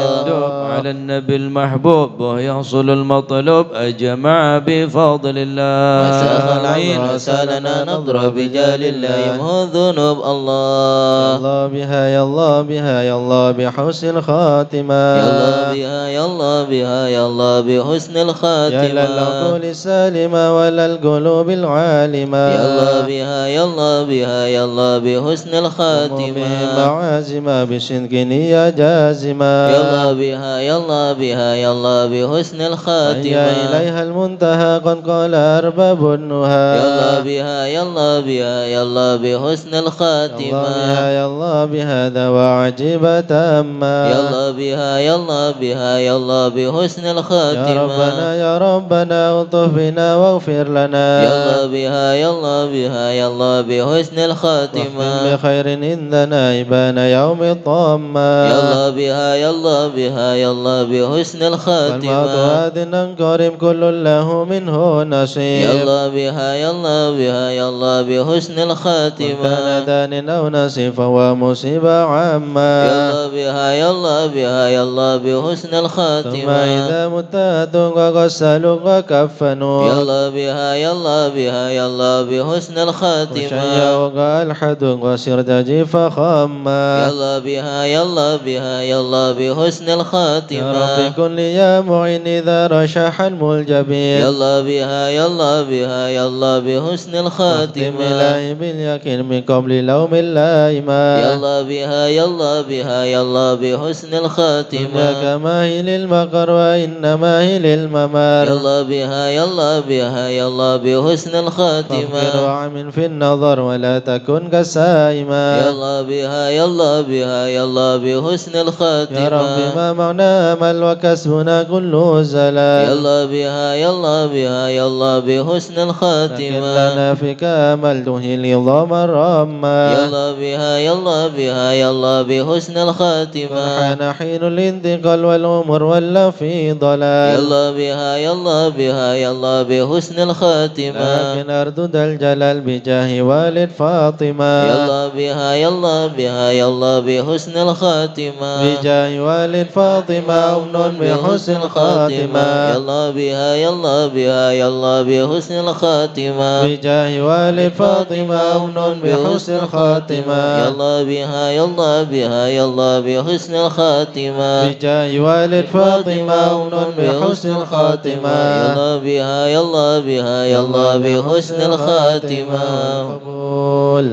على النبي المحبوب ويحصل المطلوب أجمع بفضل الله. يا شيخ العذر سالنا نظر بجال الله يموت ذنوب الله. الله بها يا الله بها يا الله بحسن الخاتمة. يا الله بها يا الله بها يا الله بحسن الخاتمة. يا للعقول السالمة ولا القلوب العالمة. يا الله بها يا الله بها يا الله بحسن الخاتمة. معازمة بصدق نية جازمة. يا الله بها يا الله بها يا الله بحسن الخاتمة. يا إليها المنتهى قد قال أرباب النهى. يا الله بها يا الله بها يا الله بحسن الخاتمة. يا الله بها دواء عجيبة تامة. يا الله بها يا الله بها يا الله بحسن الخاتمة. يا ربنا الطف بنا واغفر لنا. يا الله بها يا الله بها يا الله بحسن الخاتمة. بخير عندنا إبان يوم الطامة. يا الله بها يا الله بها يا الله بحسن الخاتمة. والمعطوات كريم كل له منه نصيب. يا الله بها يا الله بها يا الله بحسن الخاتمة. كان دان أو نصيب فهو مصيبة عامة. يا الله بها يا الله بها يا الله بحسن الخاتمة. ثم إذا متات وغسلوا وكفنوا. يا الله بها يا الله بها يا الله بحسن الخاتمة. وشيعوا الحد وسردج فخما. يا الله بها يا الله بها يا الله بحسن الخاتمة. يا رب كن يا معين إذا رشح الملجبين. يا الله بها يا الله بها يا الله بحسن الخاتمة. إلهي باليقين من قبل لوم اللائمة. يا الله بها يا الله بها يا الله بحسن الخاتمة. كما هي للمقر وإنما هي للممار. يا الله بها يا الله بها يا الله بحسن الخاتمة. فاغفر وعمل في النظر ولا تكن كسائمة. يا الله بها يا الله بها يا الله بحسن الخاتمة. يا رب ما معنا أمل وكسبنا كله زلال. يا الله بها يا الله بها يا الله بحسن لكن الخاتمة. لنا فيك أمل تهي العظام الرامة. يا الله بها يا الله بها يا الله بحسن الخاتمة. حان حين الانتقال والأمور ولا في ضلال. يا الله بها يا الله بها يا الله بحسن الخاتمة. لكن أردد الجلال بجاه والد فاطمة. يا الله بها يا الله بها يا الله بحسن الخاتمة. بجاه والد فاطمة أمن بحسن الخاتمة. يا الله بها يا الله بها يا الله بحسن الخاتمة. بجاه والد فاطمة أمن بحسن الخاتمة. يا الله بها يا الله بها يا الله بحسن الخاتمة. بجاه والد فاطمة أمن بحسن الخاتمة. يا الله بها يا الله بها يا الله بحسن الخاتمة. قبول.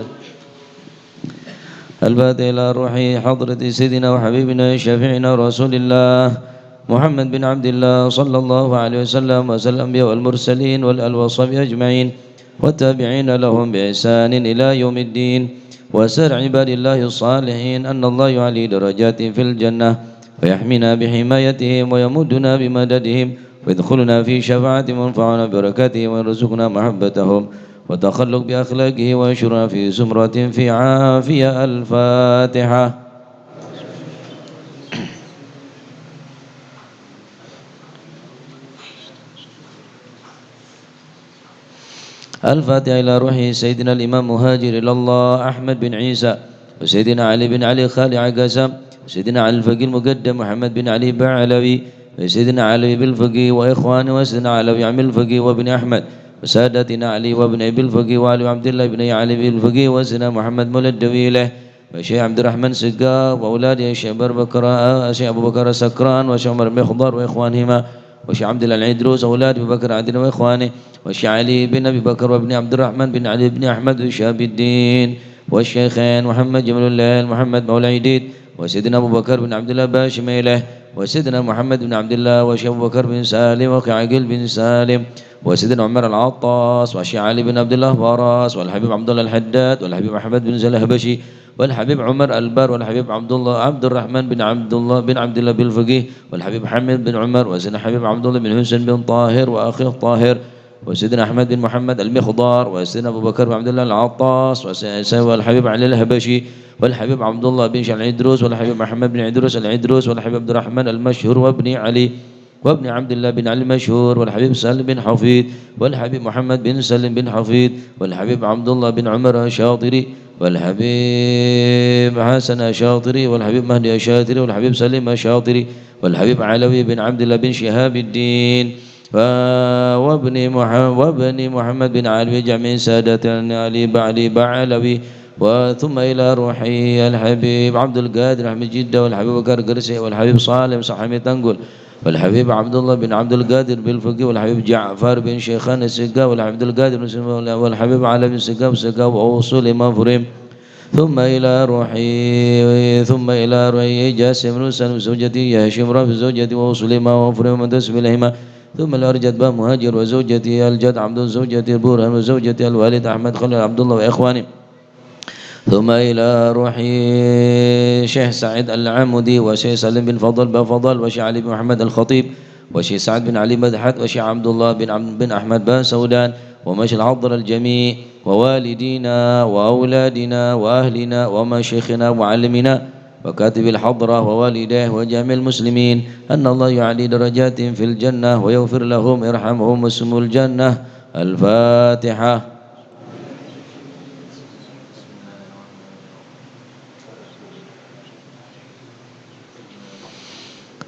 البادئ إلى روح حضرة سيدنا وحبيبنا شفيعنا رسول الله محمد بن عبد الله صلى الله عليه وسلم وسلم الأنبياء والمرسلين والآل والصحبه أجمعين والتابعين لهم بإحسان إلى يوم الدين وسائر عباد الله الصالحين أن الله يعلي درجات في الجنة ويحمينا بحمايتهم ويمدنا بمددهم ويدخلنا في شفاعتهم وينفعنا ببركاتهم ويرزقنا محبتهم وتخلق بأخلاقه ويشرنا في زمرة في عافية. الفاتحة. الفاتحة إلى روح سيدنا الإمام مهاجر إلى الله أحمد بن عيسى وسيدنا علي بن علي خالي عقاسم وسيدنا علي الفقي المقدم محمد بن علي بعلوي وسيدنا علي بالفقي وإخوانه وسيدنا علي عم الفقي وابن أحمد وسادتنا علي وابن أبي الفقي وعلي عبد الله بن علي بالفقي وسيدنا محمد مولد دويله وشيخ عبد الرحمن سقاف وأولاد الشيخ أبو بكر سكران وشيخ عمر مخضر وإخوانهما وشيخ عبد الله العيدروس أولاد أبي بكر عدن وإخوانه وشيخ علي بن أبي بكر وابن عبد الرحمن بن علي بن أحمد وشهاب الدين والشيخين محمد جمال الليل محمد مولى عيديد وسيدنا أبو بكر بن عبد الله باشميله وسيدنا محمد بن عبد الله وشيخ أبو بكر بن سالم وأخي عقيل بن سالم وسيدنا عمر العطاس وشيخ علي بن عبد الله باراس والحبيب عبد الله الحداد والحبيب محمد بن زلهبشي والحبيب عمر البر والحبيب عبد الرحمن بن عبد الله بالفقيه والحبيب حمد بن عمر وسيدنا حبيب عبد الله بن حسين بن طاهر وأخيه طاهر وسيدنا أحمد بن محمد المخضار وسيدنا أبو بكر بن عبد الله العطاس والحبيب علي الهبشي والحبيب عبد الله بن شعل العدروس والحبيب محمد بن عدروس العدروس والحبيب عبد الرحمن المشهور وابن علي وابن عبد الله بن علي المشهور والحبيب سالم بن حفيد والحبيب محمد بن سلم بن حفيد والحبيب عبد الله بن عمر الشاطري والحبيب حسن الشاطري والحبيب مهدي الشاطري والحبيب سليم الشاطري والحبيب علوي بن عبد الله بن شهاب الدين وابن محمد بن علي جميع سادة علي بعلوي وثم إلى روحي الحبيب عبد القادر أحمد جدة والحبيب بكر قرسي والحبيب صالح صحمي تنقل والحبيب عبد الله بن عبد القادر بالفقي والحبيب جعفر بن شيخان السقا والحبيب القادر بن والحبيب علي بن سقا وأوصل إمام فريم ثم إلى روحي جاسم نوسن وزوجتي هاشم رافي زوجتي وأوصل إمام وفريم ومنتسب إليهما ثم الأرجد بن مهاجر وزوجتي الجد عبد زوجتي البورهان وزوجتي الوالد أحمد خليل عبد الله وإخواني ثم إلى روحي شيخ سعيد العمودي وشيخ سليم بن فضل وشيخ علي بن محمد الخطيب وشيخ سعد بن علي مدحت وشيخ عبد الله بن أحمد بن سودان ومشي العضر الجميع ووالدينا وأولادنا وأهلنا ومشيخنا ومعلمنا وكاتب الحضرة ووالديه وجميع المسلمين أن الله يعلي درجاتهم في الجنة ويغفر لهم يرحمهم واسم الجنة. الفاتحة.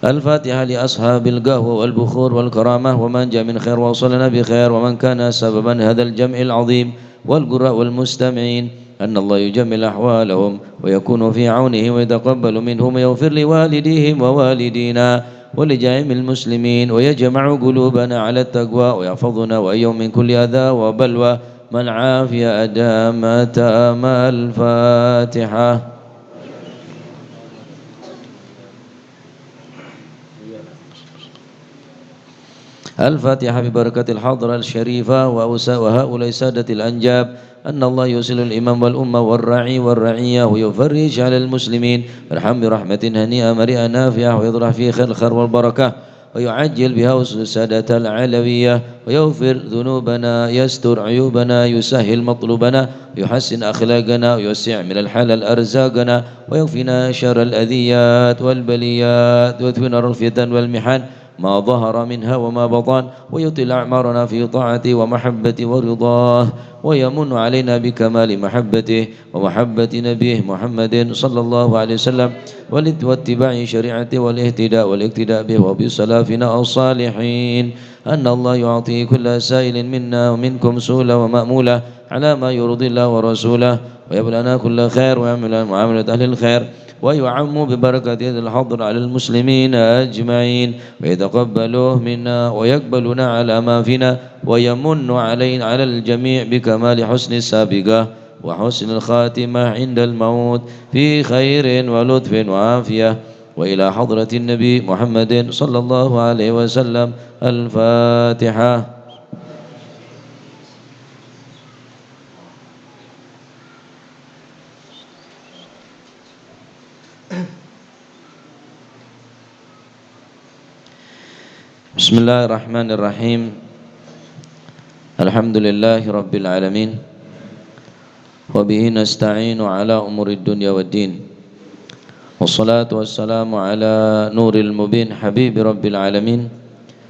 الفاتحة لأصحاب القهوة والبخور والكرامة ومن جاء من خير ووصلنا بخير ومن كان سببا هذا الجمع العظيم والقراء والمستمعين أن الله يجمل أحوالهم ويكون في عونهم ويتقبل منهم ويغفر لوالديهم ووالدينا ولجميع المسلمين ويجمع قلوبنا على التقوى ويحفظنا وإيهم من كل أذى وبلوى من عافية أدام تام. الفاتحة. الفاتحة ببركة الحضرة الشريفة وهؤلاء سادة الأنجاب أن الله يوصل الإمام والأمة والرعي والرعية ويفرج على المسلمين ويرحم برحمة هنيئة مريئة نافعة ويضرح فيه خير الخير والبركة ويعجل بها وصول السادة العلوية ويغفر ذنوبنا يستر عيوبنا يسهل مطلوبنا ويحسن أخلاقنا ويوسع من الحلال أرزاقنا ويكفينا شر الأذيات والبليات ويكفينا الفتن والمحن ما ظهر منها وما بطن ويطيل أعمارنا في طاعته ومحبته ورضاه ويمن علينا بكمال محبته ومحبة نبيه محمد صلى الله عليه وسلم واتباع شريعته والاهتداء والاقتداء به وبسلافنا الصالحين أن الله يعطي كل سائل منا ومنكم سؤلا ومأمولا على ما يرضي الله ورسوله ويبلغنا كل خير ويعمل معاملة أهل الخير ويعم ببركة هذا الحضر على المسلمين أجمعين ويتقبله منا ويقبلنا على ما فينا ويمن علينا على الجميع بكمال حسن السابقة وحسن الخاتمة عند الموت في خير ولطف وعافية وإلى حضرة النبي محمد صلى الله عليه وسلم. الفاتحة. Bismillahirrahmanirrahim. Alhamdulillahi rabbil alamin. Wa bihi nasta'inu ala umurid dunya waddin. Wassalatu wassalamu ala nuril mubin habibi rabbil alamin.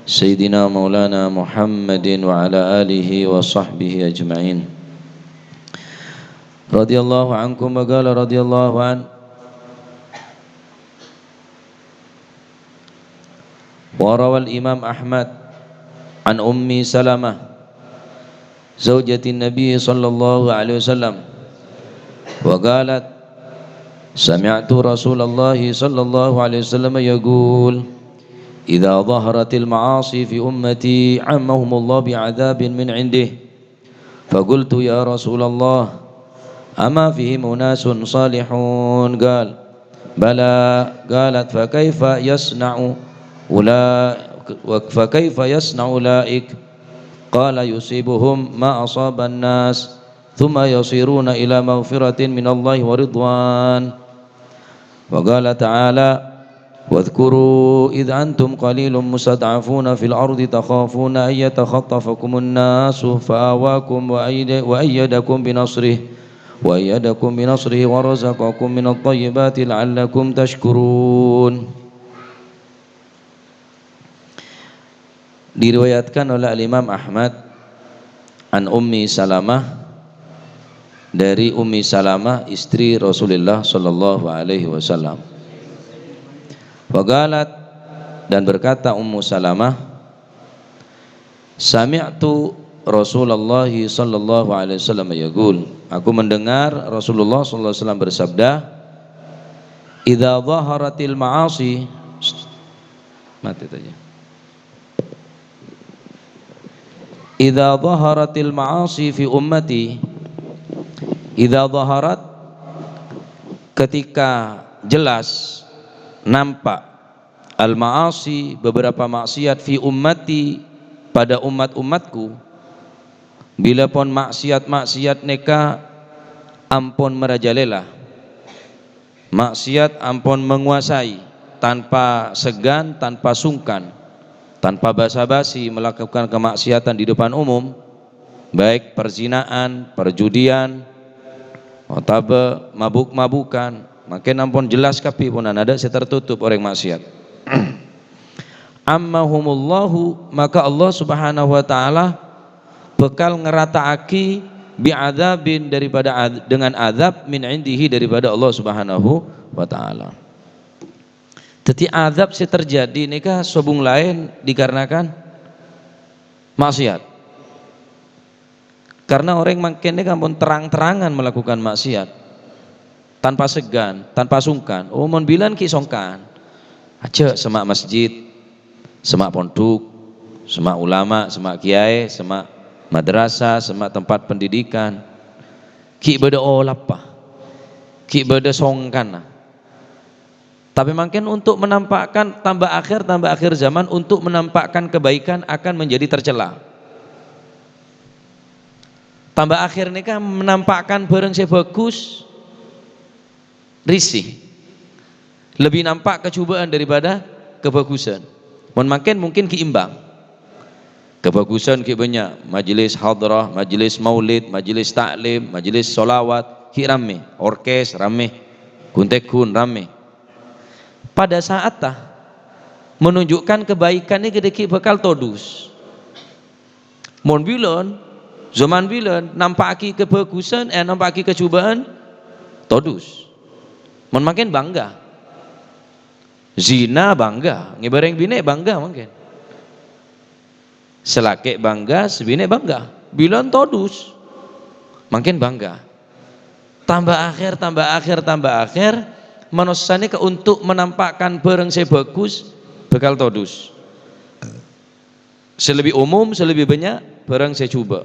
Sayyidina maulana Muhammadin wa ala alihi wa sahbihi ajma'in. Radiyallahu ankum wa qala radiyallahu an. Wa rawal Imam Ahmad an Ummi Salamah zaujatin Nabi sallallahu alaihi wasallam wa qalat sami'tu Rasulullah sallallahu alaihi wasallam yaqul idza dhaharatil ma'asi fi ummati 'ammahumullah bi'adzabin min 'indih faqultu ya Rasulullah ama fihim unasun salihun qala bala qalat fa kaifa yasna'u ulaik qala yusibuhum ma asaban nas thumma yasiruna ila maghfiratin minallahi wa ridwan wa qala ta'ala wadhkuru idh antum qalilun mustad'afuna fil ardi takhafuna ay yatakhattafakumun nasu fa'awakum wa ayyadakum binasrihi wa razaqakum minat thayyibati la'allakum tashkurun. Diriwayatkan oleh Imam Ahmad an Ummi Salamah dari Ummi Salamah istri Rasulullah sallallahu alaihi wasallam. Waqalat dan berkata Ummu Salamah sami'tu Rasulullah sallallahu alaihi wasallam yaqul aku mendengar Rasulullah sallallahu alaihi wasallam bersabda idza dhaharatil ma'asi mati saja idza dhaharatil ma'asi fi ummati idza dhaharat ketika jelas nampak al ma'asi beberapa maksiat fi ummati pada umat-umatku bila pun maksiat-maksiat neka ampun merajalela maksiat ampun menguasai tanpa segan tanpa sungkan tanpa basa-basi melakukan kemaksiatan di depan umum baik perzinaan, perjudian atau mabuk-mabukan makin ampun jelas kapi pun ada saya tertutup orang maksiat ammahumullahu maka Allah subhanahu wa ta'ala bekal ngerataaki bi'adzabin daripada dengan azab min indihi daripada Allah subhanahu wa ta'ala. Jadi azab sih terjadi nikah sobung lain dikarenakan maksiat. Karena orang makin nikah pun terang-terangan melakukan maksiat tanpa segan, tanpa sungkan. Oh mon bilan ki songkan. Aja semak masjid, semak pondok, semak ulama, semak kiai, semak madrasah, semak tempat pendidikan. Ki beda olapa. Ki beda songkan. Tapi makin untuk menampakkan tambah akhir zaman untuk menampakkan kebaikan akan menjadi tercela. Tambah akhir ini kan menampakkan barang saya bagus, risih. Lebih nampak kecubaan daripada kebagusan. Makin mungkin keimbang. Kebagusan ki banyak, majelis hadrah, majelis maulid, majelis taklim, majelis solawat, ki rame, orkes rame, kuntekun rame. Pada saat menunjukkan kebaikan ini gede bakal todus. Mon bilon, zaman bilon nampaki kebagusan, nampaki kecubaan, todus. Mon makin bangga. Zina bangga, ngebareng bine bangga mungkin. Selake bangga, sebine bangga. Bilon todus, makin bangga. Tambah akhir. Manusia untuk menampakkan barang saya bagus bakal todus selebih umum selebih banyak barang saya coba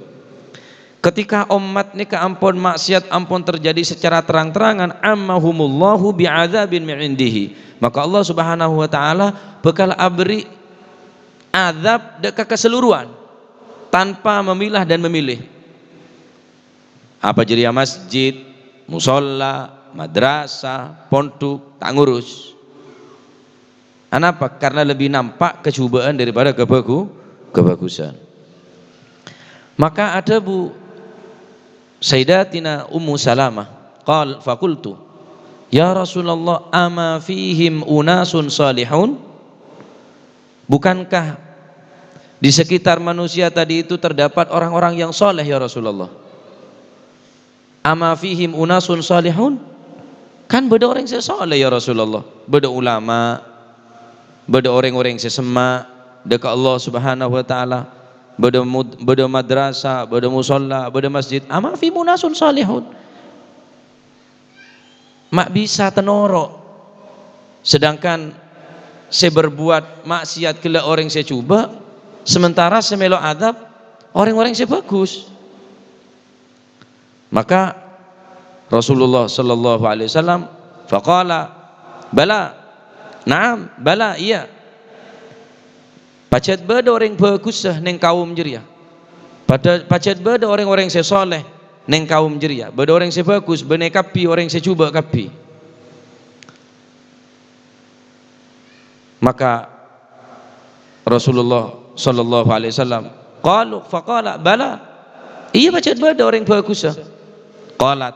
ketika umat ini ampun maksiat ampun terjadi secara terang-terangan ammahumullahu bi'adzabin min indihi maka Allah subhanahu wa ta'ala bakal beri azab dekat keseluruhan tanpa memilah dan memilih apa jadi masjid musola madrasah, pondok, tak ngurus. Kenapa? Karena lebih nampak kecubaan daripada kebagusan. Maka ada Bu Sayyidatina Ummu Salamah, faqultu ya Rasulullah ama fihim unasun salihun, bukankah di sekitar manusia tadi itu terdapat orang-orang yang soleh ya Rasulullah? Ama fihim unasun salihun, kan beda orang yang soleh ya Rasulullah, beda ulama, beda orang-orang yang semak dekat Allah Subhanahu wa taala, beda madrasah, beda musalla, beda masjid. Ama fihim unasun salihun, mak bisa tenorok, sedangkan saya berbuat maksiat kela orang saya cuba, sementara saya melok adab orang-orang saya bagus. Maka Rasulullah sallallahu alaihi wasallam faqala bala, naam, bala, iya, pacet beda orang bagus neng kaum jeria, pacet beda orang-orang saya soleh neng kaum jeria, beda orang saya bagus bene kapi orang saya cuba kapi. Maka Rasulullah sallallahu alaihi wasallam faqala bala, iya, pacet beda orang bagus. Qalat,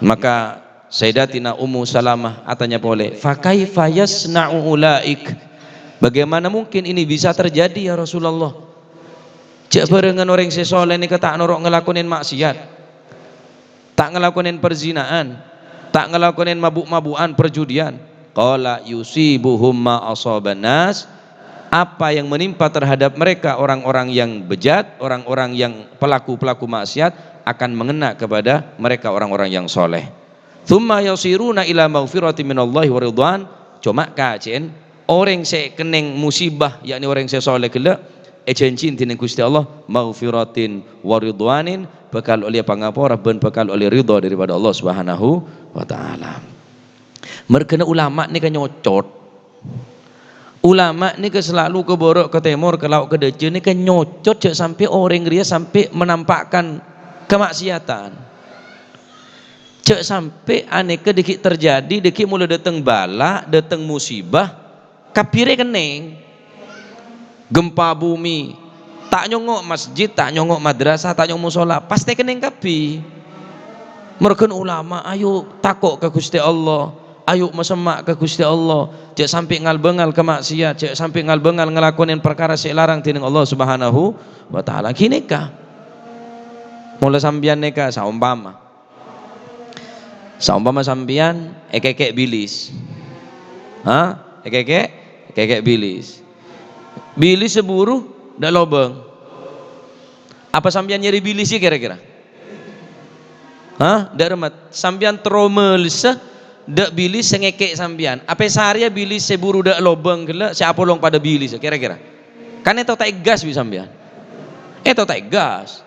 maka Sayyidatina Ummu Salamah atanya boleh, fa kaifa yasna'u ulaik, bagaimana mungkin ini bisa terjadi ya Rasulullah? Cek barengan orang sesoleh ni tak norok ngelakonin maksiat, tak ngelakonin perzinaan, tak ngelakonin mabuk-mabukan, perjudian. Qala yusibuhum ma asaban nas, apa yang menimpa terhadap mereka orang-orang yang bejat, orang-orang yang pelaku-pelaku maksiat akan mengena kepada mereka orang-orang yang soleh. Thumma yasiruna ila maghfirati minallahi wa ridwan, cuma kacen orang se keneng musibah yakni orang se soleh kela ejencin tineng Gusti Allah maghfiratin wa ridwanin, bekal oleh pangapura ben bekal oleh ridha daripada Allah Subhanahu wa taala. Merkena ulama ni kan nyocot, ulama ni ke selalu ke borok ke timur ke laut ke deje ni kan nyocot cek sampai orang dia sampai menampakkan kemaksiatan, cek sampai aneka dikit terjadi, dikit mulai datang bala, datang musibah, kapire keneng, gempa bumi, tak nyongok masjid, tak nyongok madrasah, tak nyongok musola, pasti keneng kapi. Mereka ulama ayo takok ke Gusti Allah, ayo mesemak ke Gusti Allah, cek sampai ngalbengal kemaksiat, cek sampai ngalbengal ngelakonin perkara sing larang tining Allah Subhanahu wa taala. Kini kah mulai sambian neka saumpama sambian ekek bilis, ekek bilis seburu dak lobeng, apa sambian nyeri bilis sih kira-kira? Dak remet sambian tromel dak bilis sengekek sambian, apa sehari bilis seburu dak lobeng gela siapa long pada bilis kira-kira? Kan itu tak gas bisa sambian, itu tak gas.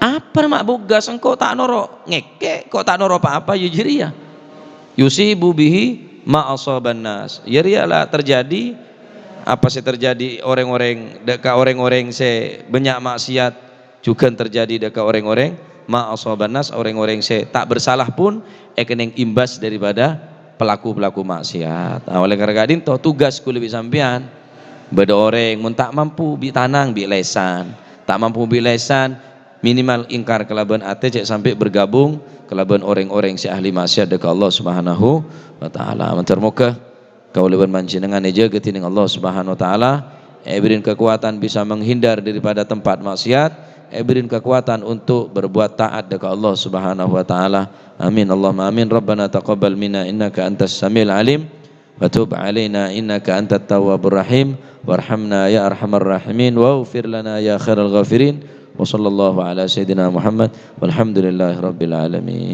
Apa mak bogas engkau tak norok ngekek, kok tak norok apa-apa ya jeria. Yusibu bihi ma asaban nas, ya rialah terjadi apa sih terjadi orang-orang dekat orang-orang se banyak maksiat juga terjadi dekat orang-orang ma asaban nas, orang-orang se tak bersalah pun keneng imbas daripada pelaku-pelaku maksiat. Oleh karena itu tugas ku lebih sampean beda orang mun tak mampu bi tanang bi lesan, tak mampu bi lesan minimal ingkar kelaban ate cek sampai bergabung kelaban orang-orang si ahli maksiat dekat Allah Subhanahu wa taala. Matur muka kau leban manjenengan eja getining Allah Subhanahu wa taala, beriin kekuatan bisa menghindar daripada tempat maksiat, beriin kekuatan untuk berbuat taat dekat Allah Subhanahu wa taala. Amin Allahumma amin. Rabbana taqabbal minna innaka antas samiul alim wa tub alaina innaka antat tawwabur rahim warhamna ya arhamar rahimin waghfir lana ya khairal ghafirin. Wa sallallahu ala sayyidina Muhammad walhamdulillahi rabbil alamin.